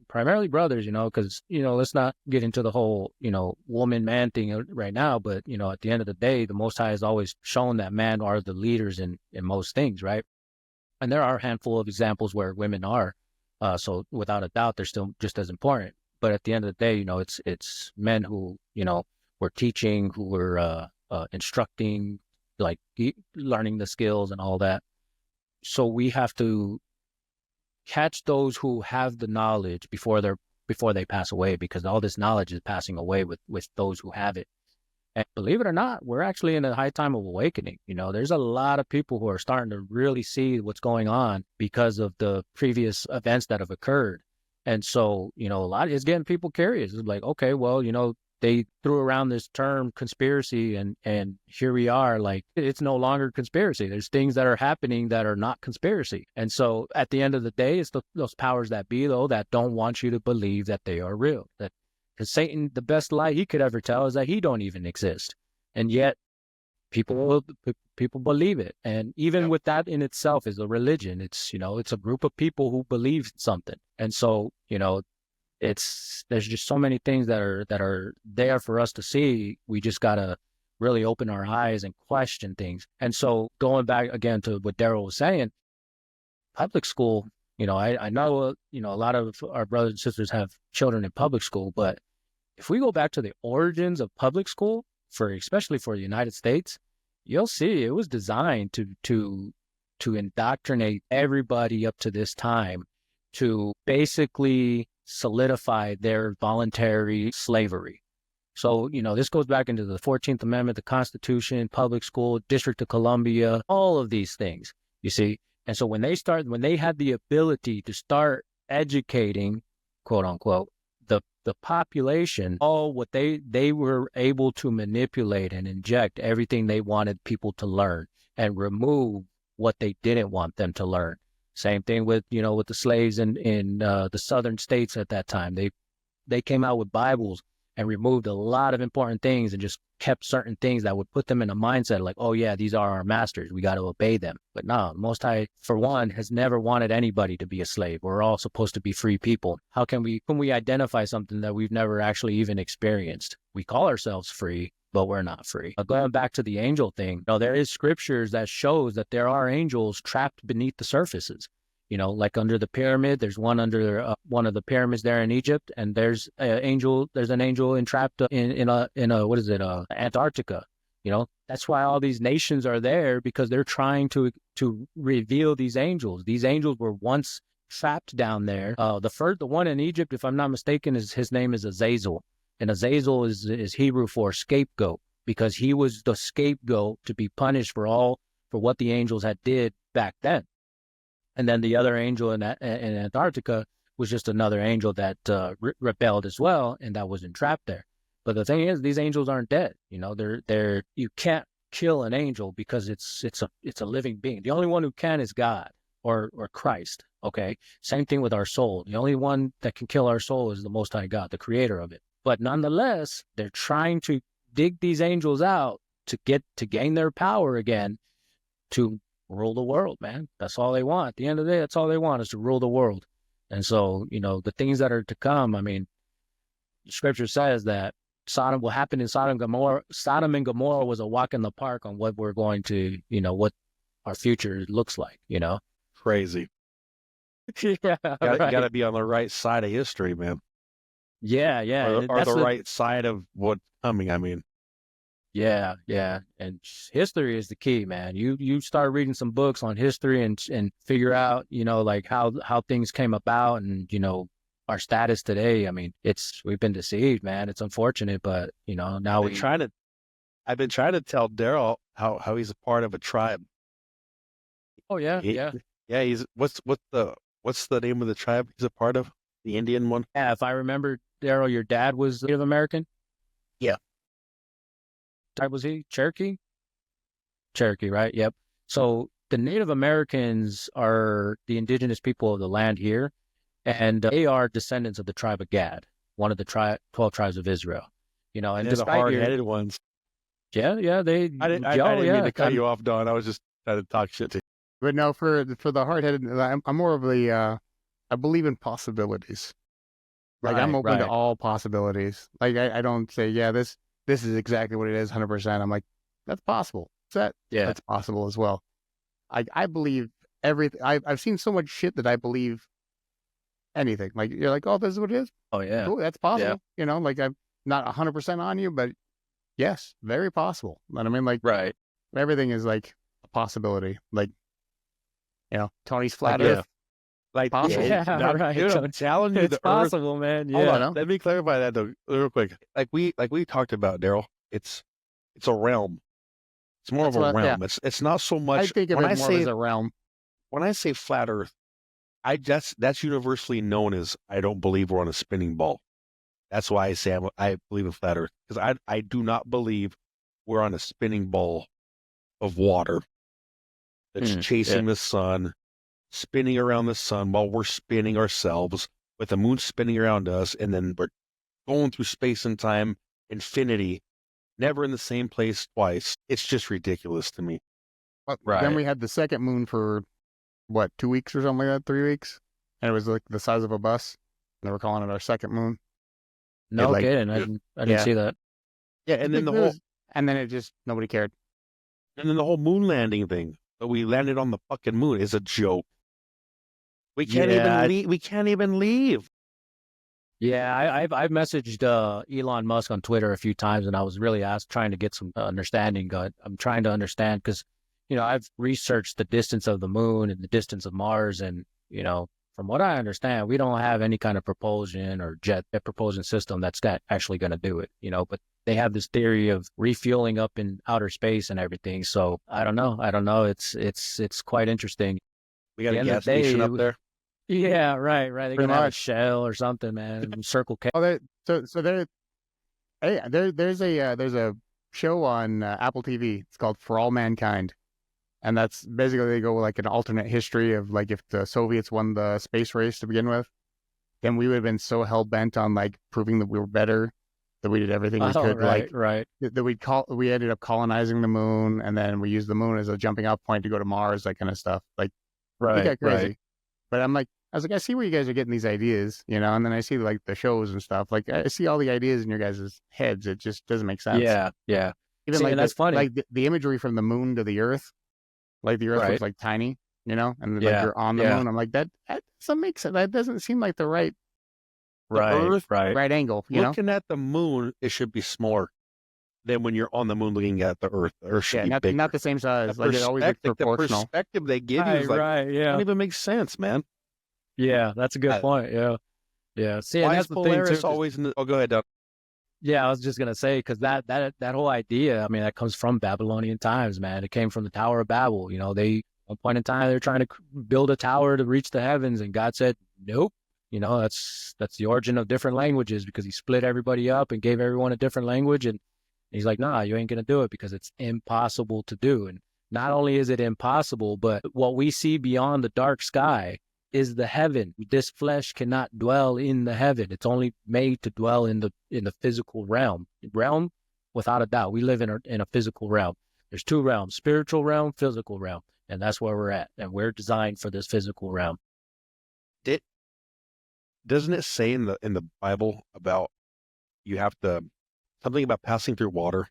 primarily brothers, you know, because, you know, let's not get into the whole, you know, woman-man thing right now. But, you know, at the end of the day, the Most High has always shown that men are the leaders in most things, right? And there are a handful of examples where women are. So without a doubt, they're still just as important. But at the end of the day, you know, it's men who, you know, were teaching, who were instructing like learning the skills and all that. So we have to catch those who have the knowledge before they pass away, because all this knowledge is passing away with those who have it. And believe it or not, we're actually in a high time of awakening. There's a lot of people who are starting to really see what's going on because of the previous events that have occurred. And so, a lot is getting people curious. It's like, okay, well, they threw around this term conspiracy, and here we are. Like, it's no longer conspiracy. There's things that are happening that are not conspiracy. And so at the end of the day, it's those powers that be, though, that don't want you to believe that they are real. Because Satan, the best lie he could ever tell is that he don't even exist. And yet people believe it. And even with that in itself is a religion. It's a group of people who believe something. And so, there's just so many things that are there for us to see. We just gotta really open our eyes and question things. And so going back again to what Daryl was saying, public school, I know, a lot of our brothers and sisters have children in public school, but if we go back to the origins of public school, especially for the United States, you'll see it was designed to indoctrinate everybody up to this time to basically solidify their voluntary slavery. So, this goes back into the 14th Amendment, the Constitution, public school, District of Columbia, all of these things, you see. And so when they had the ability to start educating, quote unquote, the population, all what they were able to manipulate and inject everything they wanted people to learn and remove what they didn't want them to learn. Same thing with the slaves in the southern states at that time. They came out with Bibles and removed a lot of important things and just kept certain things that would put them in a mindset like, oh yeah, these are our masters, we got to obey them. But no, Most High, for one, has never wanted anybody to be a slave. We're all supposed to be free people. How can we identify something that we've never actually even experienced? We call ourselves free, but we're not free. Going back to the angel thing, there is scriptures that shows that there are angels trapped beneath the surfaces. Like under the pyramid, there's one under one of the pyramids there in Egypt, and there's an angel entrapped in Antarctica. That's why all these nations are there, because they're trying to reveal these angels. These angels were once trapped down there. The one in Egypt, if I'm not mistaken, his name is Azazel, and Azazel is Hebrew for scapegoat, because he was the scapegoat to be punished for what the angels had did back then. And then the other angel in Antarctica was just another angel that rebelled as well, and that was entrapped there. But the thing is, these angels aren't dead. You can't kill an angel because it's a living being. The only one who can is God or Christ. Okay. Same thing with our soul. The only one that can kill our soul is the Most High God, the creator of it. But nonetheless, they're trying to dig these angels out to gain their power again, to rule the world, man. That's all they want. At the end of the day, that's all they want, is to rule the world. And so, the things that are to come, the scripture says that Sodom will happen in Sodom and Gomorrah. Sodom and Gomorrah was a walk in the park on what we're going to, what our future looks like, Crazy. Yeah, You right. got to be on the right side of history, man. Yeah. Or the right side of what's coming, Yeah. And history is the key, man. You start reading some books on history and figure out, like how things came about and, our status today. We've been deceived, man. It's unfortunate, but, now I've been trying to tell Daryl how he's a part of a tribe. Oh, yeah. Yeah. He's, what's the name of the tribe he's a part of? The Indian one? Yeah. If I remember, Daryl, your dad was Native American? Yeah. Type was he? Cherokee, right? Yep. So the Native Americans are the indigenous people of the land here, and they are descendants of the tribe of Gad, one of the 12 tribes of Israel. And they're the hard-headed ones. Yeah. I didn't mean to cut you off, Don. I was just trying to talk shit to you. But no, for the hard-headed, I'm more of I believe in possibilities. Like, I'm open to all possibilities. Like, I don't say, yeah, this is exactly what it is, 100%. I'm like, that's possible. That's possible as well. I believe everything. I've seen so much shit that I believe anything. Like, you're like, oh, this is what it is? Oh, yeah. Cool, that's possible. Like, I'm not 100% on you, but yes, very possible. But I mean, like, right. everything is like a possibility. Like, Tony's flat Like, Earth. Like, Possible. Yeah, right. Dude, I'm telling you, It's the Earth. possible, man. Hold Yeah. on, let me clarify that though, real quick. Like we talked about, Daryl. It's a realm. It's more That's of a what- yeah. realm. It's not so I much. think of when it I more say as a realm. when I say flat Earth, that's universally known as I don't believe we're on a spinning ball. That's why I say I believe in flat Earth, because I do not believe we're on a spinning ball of water that's chasing the sun, spinning around the sun while we're spinning ourselves, with the moon spinning around us, and then we're going through space and time, infinity, never in the same place twice. It's just ridiculous to me. But Right. Then we had the second moon for, 2 weeks or something like that, 3 weeks? And it was like the size of a bus. And they were calling it our second moon. No like- kidding. I didn't see that. Yeah, and then And then it just, nobody cared. the whole moon landing thing that we landed on the fucking moon is a joke. We can't Yeah. even leave. We can't even leave. Yeah, I've messaged Elon Musk on Twitter a few times, and I was really trying to get some understanding. I'm trying to understand because, I've researched the distance of the moon and the distance of Mars, and from what I understand, we don't have any kind of propulsion or jet propulsion system that's actually going to do it. But they have this theory of refueling up in outer space and everything. So I don't know. It's quite interesting. We got At a the end of gas the day, station up there. Yeah, right. They're Pretty gonna have a much. Shell or something, man. Circle K. Oh, there's a show on Apple TV. It's called For All Mankind. And that's basically, they go like an alternate history of like, if the Soviets won the space race to begin with, then we would have been so hell bent on like proving that we were better, that we did everything we could. Right. That we ended up colonizing the moon, and then we used the moon as a jumping off point to go to Mars, that kind of stuff. Like, it got crazy. But I was like, I see where you guys are getting these ideas, and then I see like the shows and stuff. Like, I see all the ideas in your guys' heads. It just doesn't make sense. Yeah. Even See, like and that's funny. like the imagery from the moon to the Earth, like the Earth Right. looks like tiny, and like Yeah, you're on the yeah. moon. I'm like, that doesn't make sense. That doesn't seem like the right Earth, right angle. Looking at the moon, it should be smaller than when you're on the moon looking at the Earth. The Earth should be bigger. not the same size. Like, it always looks The proportional. perspective they give you is like, Yeah. don't even make sense, man. Yeah, that's a good point. Yeah. See, and Why that's is the thing Polaris too. always in the... Oh, go ahead, Doug. Yeah, I was just gonna say, because that whole idea, I mean, that comes from Babylonian times, man. It came from the Tower of Babel. They, at one point in time, they're trying to build a tower to reach the heavens, and God said, nope. That's the origin of different languages, because he split everybody up and gave everyone a different language, and he's like, nah, you ain't gonna do it, because it's impossible to do. And not only is it impossible, but what we see beyond the dark sky is the heaven. This flesh cannot dwell in the heaven. It's only made to dwell in the physical realm. Realm, without a doubt. We live in a physical realm. There's two realms: spiritual realm, physical realm, and that's where we're at. And we're designed for this physical realm. Doesn't it say in the Bible about you have to something about passing through water,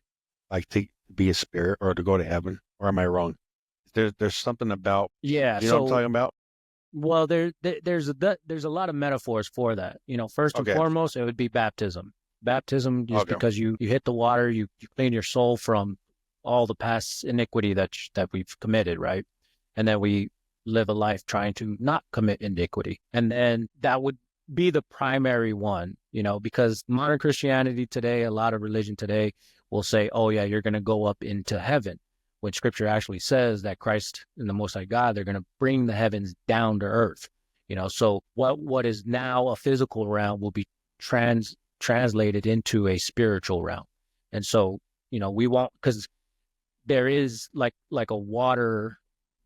like to be a spirit or to go to heaven? Or am I wrong? There's something about Yeah. you know what I'm talking about? Well, there's a lot of metaphors for that. First and Okay. foremost, it would be baptism. Baptism is Okay. because you hit the water, you clean your soul from all the past iniquity that we've committed, right? And then we live a life trying to not commit iniquity. And then that would be the primary one, because modern Christianity today, a lot of religion today will say, oh yeah, you're going to go up into heaven, when scripture actually says that Christ and the Most High God, they're going to bring the heavens down to earth. So what is now a physical realm will be translated into a spiritual realm. And so, we won't, because there is like a water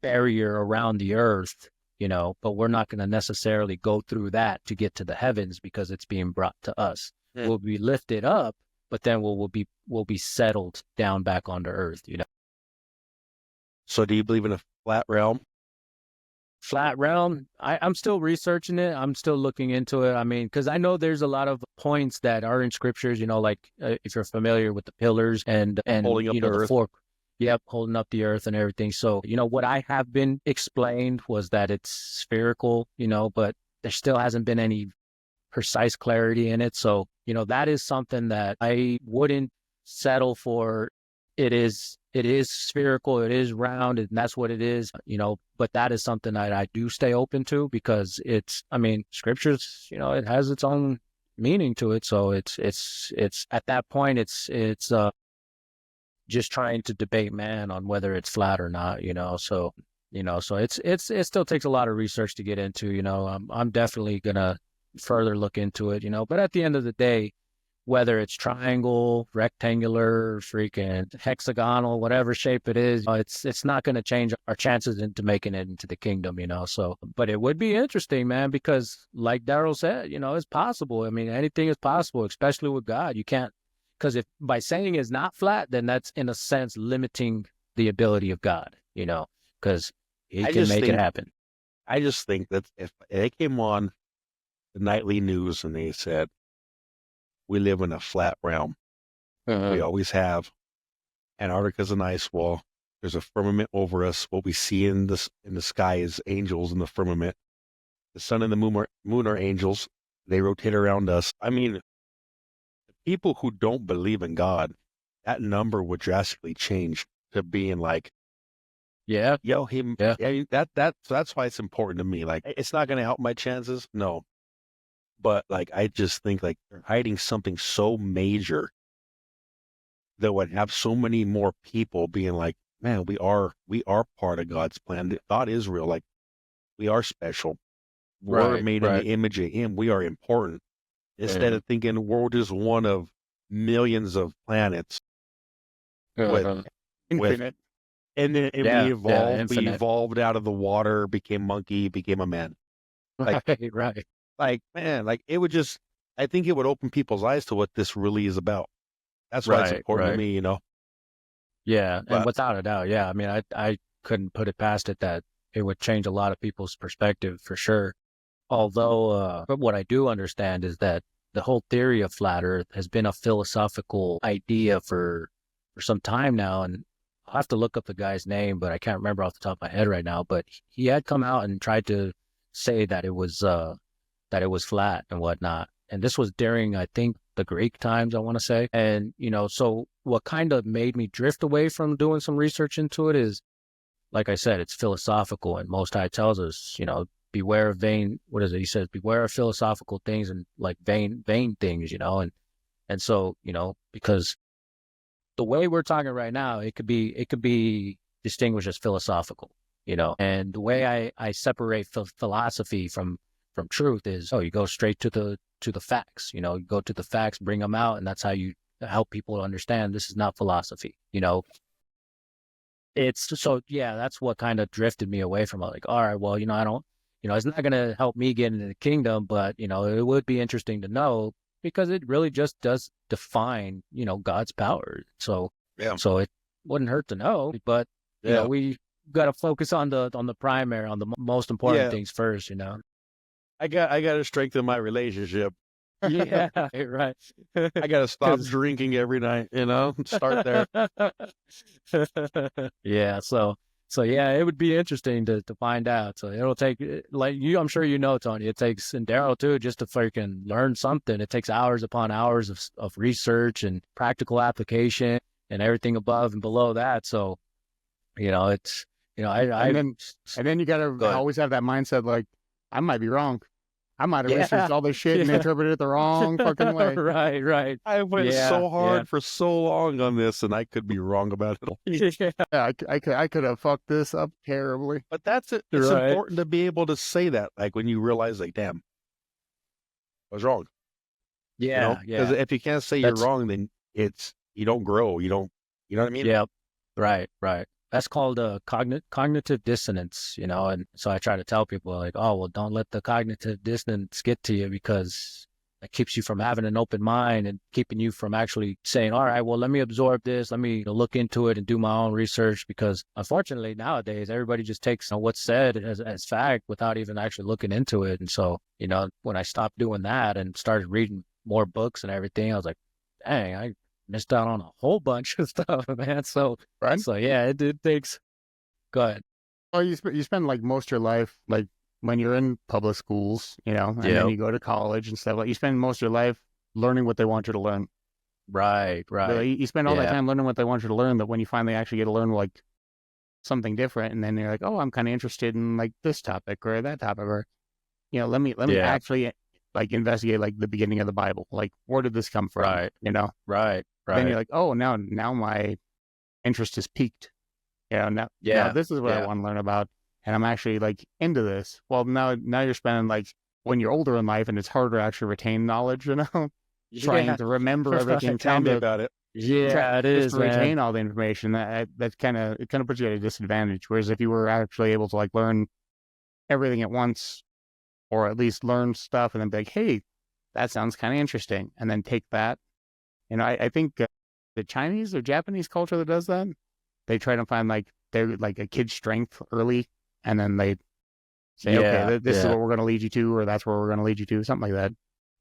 barrier around the earth, but we're not going to necessarily go through that to get to the heavens, because it's being brought to us. Hmm. We'll be lifted up, but then we'll be settled down back onto earth, So do you believe in a flat realm? Flat realm, I'm still researching it. I'm still looking into it. I mean, because I know there's a lot of points that are in scriptures, like if you're familiar with the pillars and Holding up the the earth. fork. Yep, holding up the earth and everything. So, what I have been explained was that it's spherical, but there still hasn't been any precise clarity in it. So, that is something that I wouldn't settle for. It is it is spherical, it is round, and that's what it is, but that is something that I do stay open to, because scriptures, it has its own meaning to it. So it's at that point, it's just trying to debate man on whether it's flat or not, so, so it still takes a lot of research to get into, I'm definitely gonna further look into it, but at the end of the day, whether it's triangle, rectangular, freaking hexagonal, whatever shape it is, it's not going to change our chances into making it into the kingdom, So, but it would be interesting, man, because like Daryl said, it's possible. I mean, anything is possible, especially with God. You can't, because if by saying it's not flat, then that's in a sense limiting the ability of God, because He can make it happen. I just think that if they came on the nightly news and they said, we live in a flat realm. We always have. Antarctica's an ice wall. There's a firmament over us. What we see in the sky is angels in the firmament. The sun and the moon are angels. They rotate around us. I mean, people who don't believe in God, that number would drastically change to being like, yeah, him. Yeah. That's why it's important to me. Like, it's not going to help my chances. No. But like, I just think like they're hiding something so major that would have so many more people being like, man, we are part of God's plan. God is real. Like, we are special. We're made in the image of Him. We are important. Instead of thinking we're just one of millions of planets. Infinite. And then we evolved. We infinite. Evolved out of the water, became monkey, became a man. Like, right. Like, man, like it would just, I think it would open people's eyes to what this really is about. That's why it's important to me, Yeah, but, and without a doubt, yeah. I mean, I couldn't put it past it that it would change a lot of people's perspective for sure. Although, but what I do understand is that the whole theory of flat Earth has been a philosophical idea for some time now, and I'll have to look up the guy's name, but I can't remember off the top of my head right now. But he had come out and tried to say that it was flat and whatnot. And this was during, I think, the Greek times, I want to say. And, so what kind of made me drift away from doing some research into it is, like I said, it's philosophical. And Most High tells us, beware of vain, what is it? He says, beware of philosophical things and like vain things, and so, because the way we're talking right now, it could be distinguished as philosophical, and the way I separate philosophy from truth is, you go straight to the facts, you go to the facts, bring them out, and that's how you help people understand this is not philosophy, it's so, yeah, that's what kind of drifted me away from it. Like, all right, well, I don't, it's not going to help me get into the kingdom, but, it would be interesting to know, because it really just does define, God's power. So, so it wouldn't hurt to know, but, we got to focus on the primary, on the most important things first, I got to strengthen my relationship. Yeah, right. I got to stop drinking every night, start there. Yeah. So yeah, it would be interesting to find out. So it'll take, like you, I'm sure Tony, it takes, and Daryl too, just to freaking learn something. It takes hours upon hours of research and practical application and everything above and below that. So, it's, and then you got to always have that mindset, like, I might be wrong. I might have researched all this shit and interpreted it the wrong fucking way. Right. I went so hard for so long on this, and I could be wrong about it. I could have fucked this up terribly. But that's it. It's important to be able to say that, like when you realize, like, damn, I was wrong. Yeah, Because if you can't say you're wrong, then you don't grow. You know what I mean? Yeah. Right. That's called cognitive dissonance, and so I try to tell people, like, oh, well, don't let the cognitive dissonance get to you, because it keeps you from having an open mind and keeping you from actually saying, all right, well, let me absorb this, let me look into it and do my own research, because unfortunately nowadays everybody just takes what's said as fact without even actually looking into it. And so, when I stopped doing that and started reading more books and everything, I was like, dang, I missed out on a whole bunch of stuff, man. So, so yeah, it takes. Go ahead. Well, you spend like most of your life, like when you're in public schools, and then you go to college and stuff. Like, you spend most of your life learning what they want you to learn. Right. Really, you spend all that Yeah. time learning what they want you to learn, but when you finally actually get to learn like something different, and then you're like, oh, I'm kind of interested in like this topic or that topic, or let me Yeah. actually like investigate like the beginning of the Bible, like where did this come from? Right. Right. Then you're Right. like, oh, now my interest is piqued. Now Yeah. this is what I Yeah. want to learn about, and I'm actually like into this. Well, now you're spending like when you're older in life and it's harder to actually retain knowledge, trying Yeah. to remember everything, Right. Tell trying me to about it. Yeah, it just is, to man. retain all the information. That kind of puts you at a disadvantage. Whereas if you were actually able to like learn everything at once, or at least learn stuff and then be like, hey, that sounds kind of interesting, and then take that. I think the Chinese or Japanese culture that does that, they try to find like they're like a kid's strength early, and then they say, okay, Yeah. this is Yeah. what we're going to lead you to, or that's where we're going to lead you to, something like that.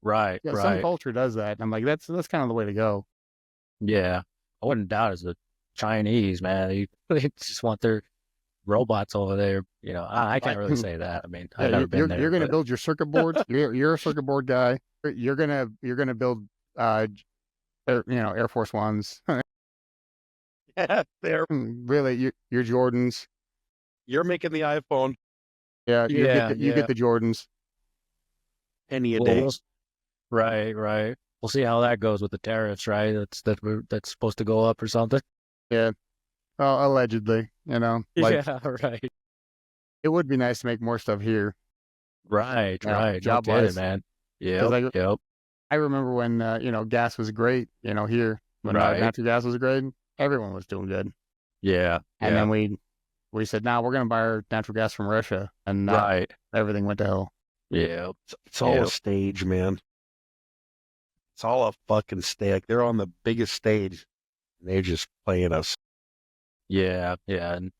Right. Yeah, some Right. culture does that, and I'm like, that's kind of the way to go. Yeah. I wouldn't doubt it's the Chinese, man. They just want their robots over there. I can't really say that. I mean, Yeah, I've never been you're there, going to but build your circuit boards. You're a circuit board guy. You're gonna build Air Force Ones. Yeah, there. Really, you're Jordans. You're making the iPhone Yeah, yeah. you get Yeah. the Jordans. any a Well, day. right. Right. We'll see how that goes with the tariffs, right? That's supposed to go up or something. Yeah, well, allegedly. Like Yeah. Right. it would be nice to make more stuff here. Right. Yeah, Right. No job kidding, wise. man. Because Yep. Yep. I remember when gas was great. Here when Right. natural gas was great, everyone was doing good. Yeah. And Yeah. then we said, now we're gonna buy our natural gas from Russia, and Right. everything went to hell. Yeah. It's all Yep. a stage, man. It's all a fucking stage. Like, they're on the biggest stage, and they're just playing us. Yeah. Yeah. And Well,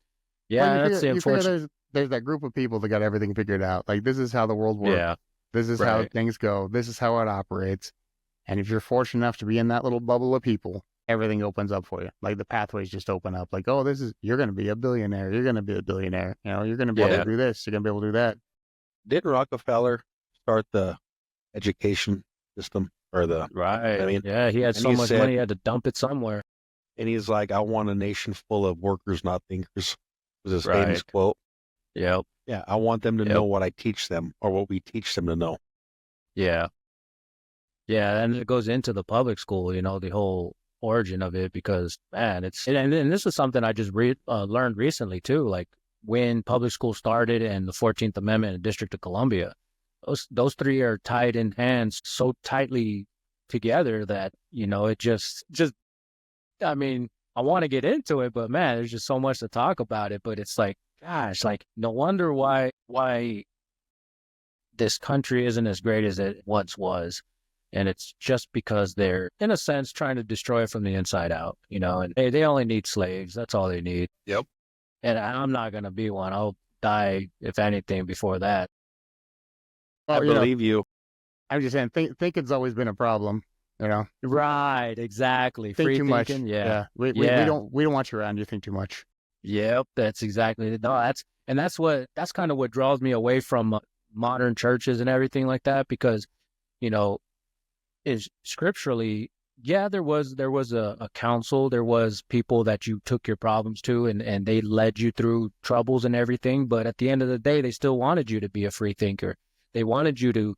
yeah, that's the you figure unfortunate. there's that group of people that got everything figured out. Like, this is how the world works. Yeah. This is how Right. things go. This is how it operates. And if you're fortunate enough to be in that little bubble of people, everything opens up for you. Like the pathways just open up. Like, oh, you're going to be a billionaire. You're going to be a billionaire. You're going to be able Yeah. to do this. You're going to be able to do that. Didn't Rockefeller start the education system or the? Right. I mean, yeah, he had and so he much said- money, he had to dump it somewhere. And he's like, "I want a nation full of workers, not thinkers." Was his famous Right. quote. Yep. Yeah, I want them to Yep. know what I teach them, or what we teach them to know. Yeah. Yeah, and it goes into the public school, the whole origin of it, because man, and this is something I just learned recently too. Like when public school started and the 14th Amendment and District of Columbia, those three are tied in hands so tightly together that it just I mean, I want to get into it, but man, there's just so much to talk about it. But it's like, gosh, like no wonder why this country isn't as great as it once was. And it's just because they're, in a sense, trying to destroy it from the inside out, and they only need slaves. That's all they need. Yep. And I'm not going to be one. I'll die, if anything, before that. Well, I believe you. I'm just saying, thinking's always been a problem. Right. Exactly. Think Free too much. thinking. Yeah. We Yeah. don't want you around. You think too much. Yep. That's exactly it. No, that's kind of what draws me away from modern churches and everything like that, because, is scripturally, yeah, there was a council, there was people that you took your problems to, and they led you through troubles and everything. But at the end of the day, they still wanted you to be a free thinker. They wanted you to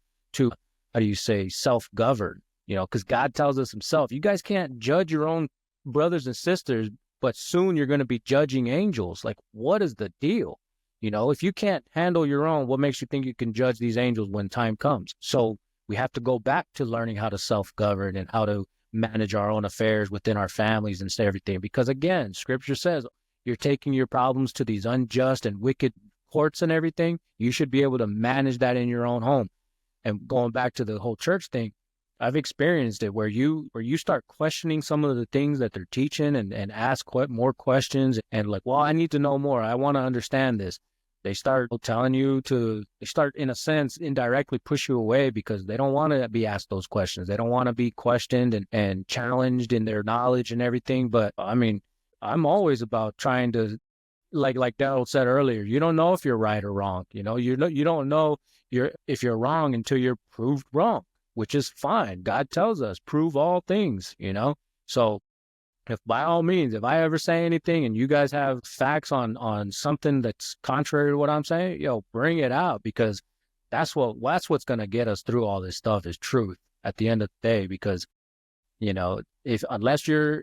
how do you say, self-govern, because God tells us himself, you guys can't judge your own brothers and sisters, but soon you're going to be judging angels. Like, what is the deal? If you can't handle your own, what makes you think you can judge these angels when time comes? So we have to go back to learning how to self-govern and how to manage our own affairs within our families and everything. Because again, scripture says you're taking your problems to these unjust and wicked courts and everything. You should be able to manage that in your own home. And going back to the whole church thing, I've experienced it where you start questioning some of the things that they're teaching and ask more questions and like, well, I need to know more. I want to understand this. They start telling you they start, in a sense, indirectly push you away because they don't want to be asked those questions. They don't want to be questioned and challenged in their knowledge and everything. But I mean, I'm always about trying to, like Daryl said earlier, you don't know if you're right or wrong. You don't know if you're wrong until you're proved wrong, which is fine. God tells us, prove all things, you know? So if by all means, if I ever say anything and you guys have facts on something that's contrary to what I'm saying, yo, bring it out, because that's what's going to get us through all this stuff is truth at the end of the day. Because, you know, if unless you're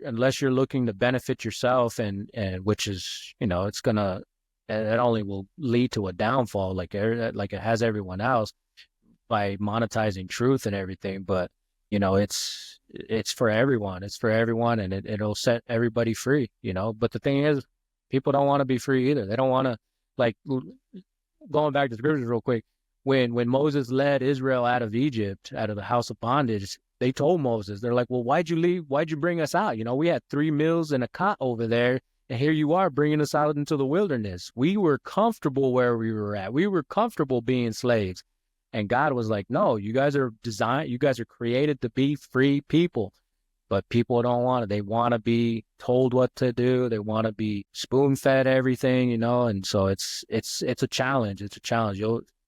looking to benefit yourself, and which is, you know, it only will lead to a downfall like it has everyone else by monetizing truth and everything. But, you know, it's for everyone. It's for everyone, and it'll set everybody free, you know. But the thing is, people don't want to be free either. They don't want to, like, going back to the scriptures real quick, when Moses led Israel out of Egypt, out of the house of bondage, they told Moses, they're like, well, why'd you leave? Why'd you bring us out? You know, we had 3 meals and a cot over there, and here you are bringing us out into the wilderness. We were comfortable where we were at. We were comfortable being slaves. And God was like, no, you guys are created to be free people. But people don't want it. They want to be told what to do. They want to be spoon-fed everything, you know. And so it's a challenge. It's a challenge.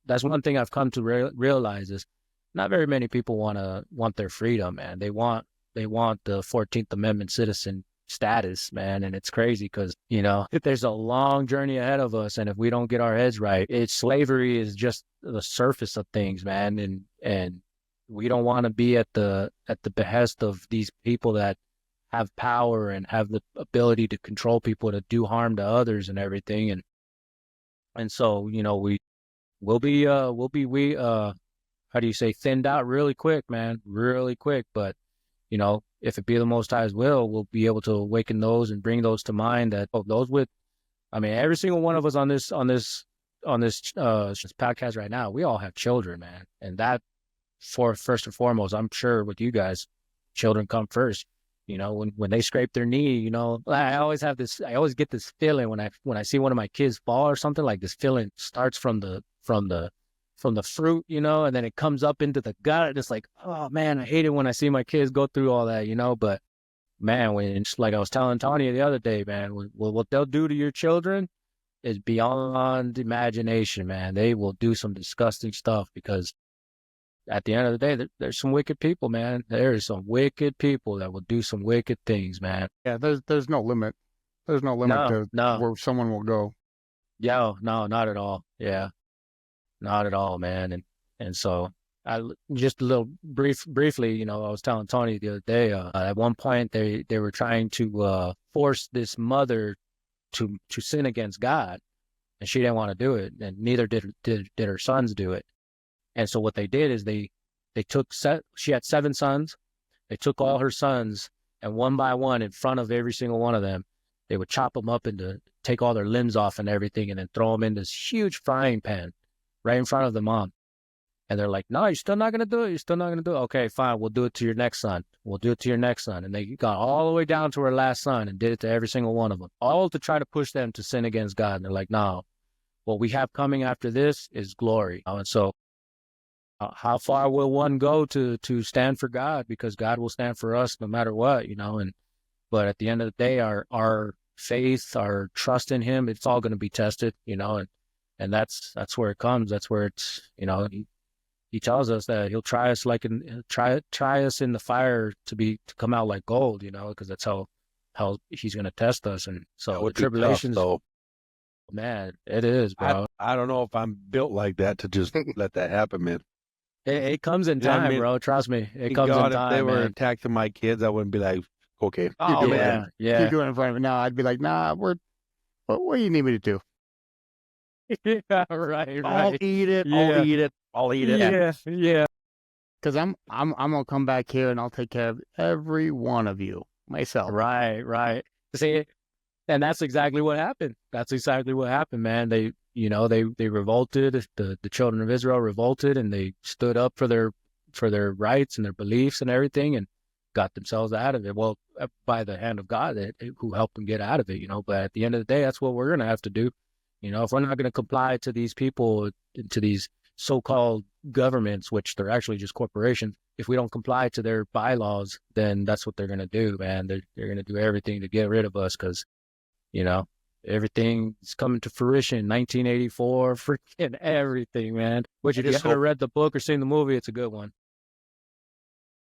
That's one thing I've come to realize is not very many people want their freedom, man. They want the 14th Amendment citizen status, man. And it's crazy because, you know, there's a long journey ahead of us. And if we don't get our heads right, slavery is just the surface of things, man. And we don't want to be at the behest of these people that have power and have the ability to control people to do harm to others and everything. And so, you know, we'll be how do you say, thinned out really quick, man, really quick. But, you know, if it be the Most High's will, we'll be able to awaken those and bring those to mind, that those with, I mean, every single one of us on this podcast right now, we all have children, man. And that, first and foremost, I'm sure with you guys, children come first. You know, when they scrape their knee, you know, I always get this feeling when I see one of my kids fall or something, like this feeling starts from the fruit, you know, and then it comes up into the gut. It's like, oh man, I hate it when I see my kids go through all that, you know. But man, like I was telling Tony the other day, man, what they'll do to your children is beyond imagination, man. They will do some disgusting stuff, because at the end of the day, there's some wicked people, man. There is some wicked people that will do some wicked things, man. Yeah, there's no limit. There's no limit to where someone will go. Yeah, no, not at all. Yeah, not at all, man. And so I just a little briefly, you know, I was telling Tony the other day, at one point they were trying to force this mother to sin against God, and she didn't want to do it, and neither did her sons do it. And so what they did is they took she had 7 sons. They took all her sons, and one by one, in front of every single one of them, they would chop them up and take all their limbs off and everything, and then throw them in this huge frying pan right in front of the mom. And they're like, no, you're still not going to do it. You're still not going to do it. Okay, fine. We'll do it to your next son. We'll do it to your next son. And they got all the way down to her last son and did it to every single one of them, all to try to push them to sin against God. And they're like, no, what we have coming after this is glory. And so how far will one go to stand for God? Because God will stand for us no matter what, you know. But at the end of the day, our faith, our trust in Him, it's all going to be tested, you know. And that's where it comes. That's where it's, you know. He tells us that He'll try us try us in the fire to come out like gold, you know, because that's how He's going to test us. And so with tribulations, tough, man, it is, bro. I don't know if I'm built like that to just let that happen, man. It comes in time, bro. Trust me. It comes in time. If they were man. attacking my kids, I wouldn't be like, okay. Oh, yeah. Keep doing it in front of me. No, I'd be like, nah, what do you need me to do? Yeah, right. I'll eat it. Yeah. I'll eat it. Yeah. Because I'm gonna come back here and I'll take care of every one of you myself. Right. See, and that's exactly what happened. That's exactly what happened, man. They revolted. The children of Israel revolted, and they stood up for their rights and their beliefs and everything, and got themselves out of it. Well, by the hand of God, who helped them get out of it, you know. But at the end of the day, that's what we're gonna have to do. You know, if we're not going to comply to these people, to these so-called governments, which they're actually just corporations, if we don't comply to their bylaws, then that's what they're going to do, man. They're going to do everything to get rid of us because, you know, everything is coming to fruition. 1984, freaking everything, man. Which if you haven't read the book or seen the movie, it's a good one.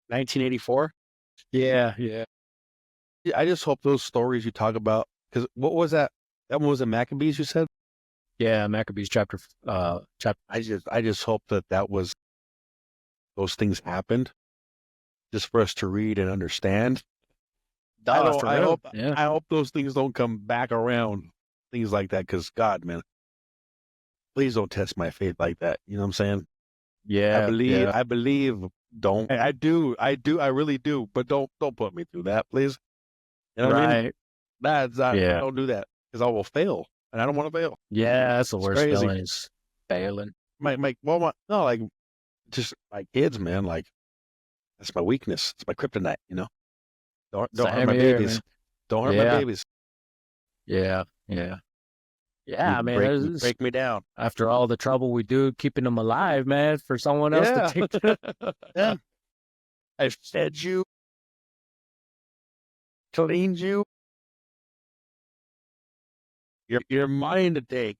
1984. Yeah. Yeah, I just hope those stories you talk about, because what was that? That one was in Maccabees, you said? Yeah, Maccabees chapter. I just hope that was those things happened just for us to read and understand. For real. Yeah. I hope those things don't come back around, things like that, because God, man, please don't test my faith like that. You know what I'm saying? Yeah. I believe. Don't. I do. I really do. But don't put me through that, please. You know what I mean? Right. That's not. Yeah. Don't do that, because I will fail, and I don't want to fail. Yeah, that's the It's worst crazy. feeling is failing. No, like just my kids, man. Like that's my weakness. It's my kryptonite. You know. Don't hurt Same my here, babies. man. Don't hurt my Yeah. babies. Yeah. Yeah, You man. break me down. After all the trouble we do keeping them alive, man, for someone else to take the Yeah. I fed you, cleaned you. You're mine to take.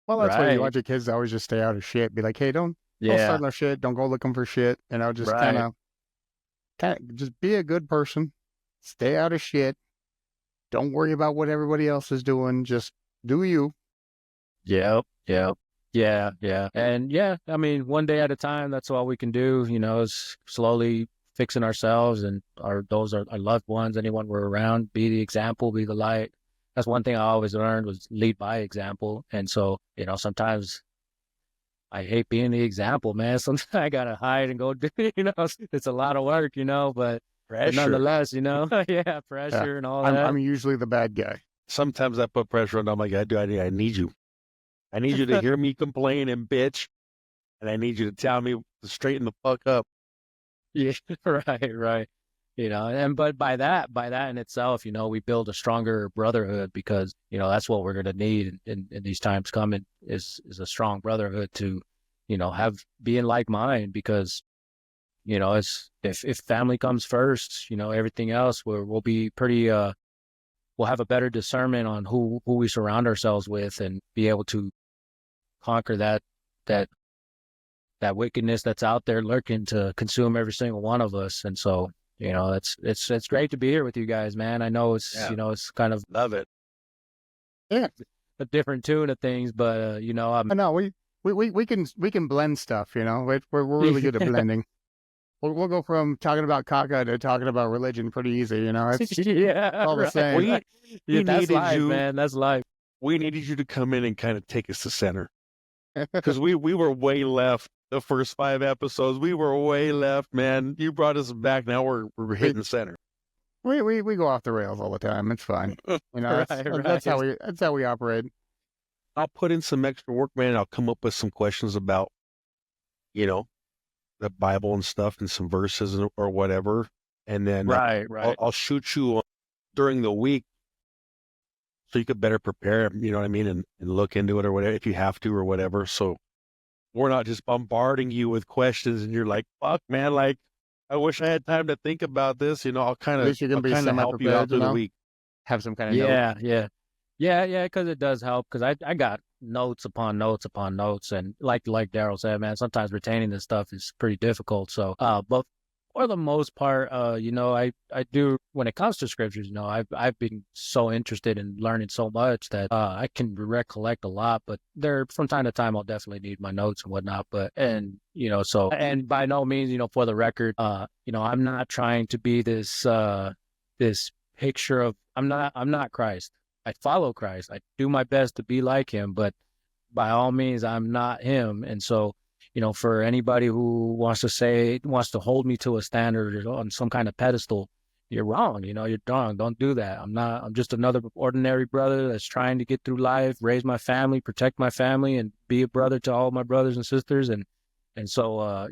Well, that's why you Right. want your kids to always just stay out of shit. Be like, hey, don't Yeah. start no shit. Don't go looking for shit. Just Right. kind of just be a good person. Stay out of shit. Don't worry about what everybody else is doing. Just do you. Yep. Yeah. And yeah, I mean, one day at a time, that's all we can do, is slowly fixing ourselves and our loved ones, anyone we're around, be the example, be the light. That's one thing I always learned was lead by example. And so, sometimes I hate being the example, man. Sometimes I gotta hide and go do, it's a lot of work, but Pressure. nonetheless, yeah, pressure and all that. I'm usually the bad guy. Sometimes I put pressure on them. Like, I need you. I need you to hear me complain and bitch, and I need you to tell me to straighten the fuck up. Yeah, right. And but by that in itself, we build a stronger brotherhood because, that's what we're gonna need in these times coming is a strong brotherhood to, be in like mind because, it's if family comes first, everything else we'll be pretty we'll have a better discernment on who we surround ourselves with and be able to conquer that wickedness that's out there lurking to consume every single one of us. And so, it's great to be here with you guys, man. I know it's, it's kind of Love it. Yeah. a different tune of things, but I know we can blend stuff. We're really good at blending. We'll go from talking about caca to talking about religion pretty easy. It's yeah, all the right. same. We That's needed life, you, man. That's life. We needed you to come in and kind of take us to center. Because we were way left the first 5 episodes. We were way left, man. You brought us back. Now we're hitting center. We go off the rails all the time. It's fine. That's how we operate. I'll put in some extra work, man. I'll come up with some questions about, the Bible and stuff and some verses or whatever. And then Right. I'll shoot you during the week so you could better prepare, you know what I mean, and look into it or whatever if you have to or whatever. So we're not just bombarding you with questions and you're like, fuck, man, like, I wish I had time to think about this. I'll kind At least you can be of help you out through the week. Have some kind of note. Yeah, because it does help. Because I got notes upon notes upon notes, and like Daryl said, man, sometimes retaining this stuff is pretty difficult. So, but for the most part, I do when it comes to scriptures. I've been so interested in learning so much that I can recollect a lot. But there, from time to time, I'll definitely need my notes and whatnot. But and by no means, for the record, I'm not trying to be this picture of I'm not Christ. I follow Christ. I do my best to be like him, but by all means, I'm not him. And so, for anybody who wants to hold me to a standard or on some kind of pedestal, you're wrong. You're wrong. Don't do that. I'm just another ordinary brother that's trying to get through life, raise my family, protect my family, and be a brother to all my brothers and sisters. And so,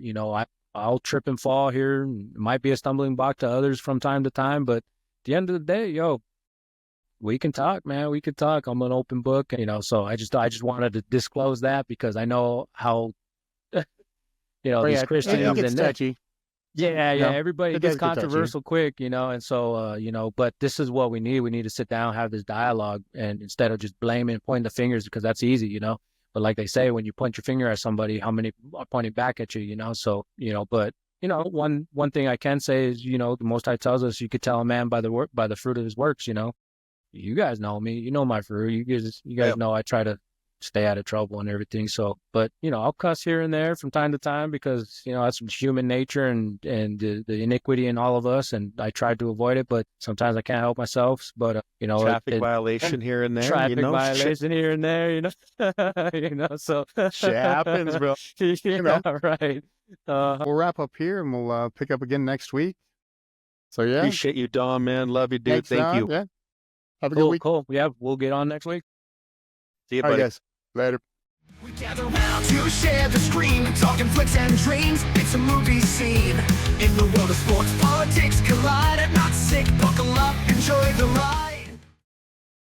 I'll trip and fall here. And it might be a stumbling block to others from time to time, but at the end of the day, we can talk, man. We can talk. I'm an open book, so I just wanted to disclose that because I know how, these Christians it gets and touchy. everybody it gets does get touchy. controversial quick, and so, but this is what we need. We need to sit down, have this dialogue, and instead of just blaming, pointing the fingers, because that's easy, but like they say, when you point your finger at somebody, how many are pointing back at you, so, but one thing I can say is, the Most High tells us you could tell a man by the fruit of his works. You guys know me, my fruit. You guys know I try to stay out of trouble and everything. So, but I'll cuss here and there from time to time because that's human nature and the iniquity in all of us, and I try to avoid it, but sometimes I can't help myself. But traffic violation here and there, traffic violation here and there, so Shit happens, bro. yeah, right. We'll wrap up here and we'll pick up again next week. So yeah, appreciate you, Don, man. Love you, dude. thanks, Thank Don. you. Yeah, have a good week. Cool. Yeah, we'll get on next week. See you, All right, buddy. guys. Later. We gather round to share the screen, talking flicks and dreams. It's a movie scene. In the world of sports, politics collide. I'm not sick, buckle up, enjoy the ride.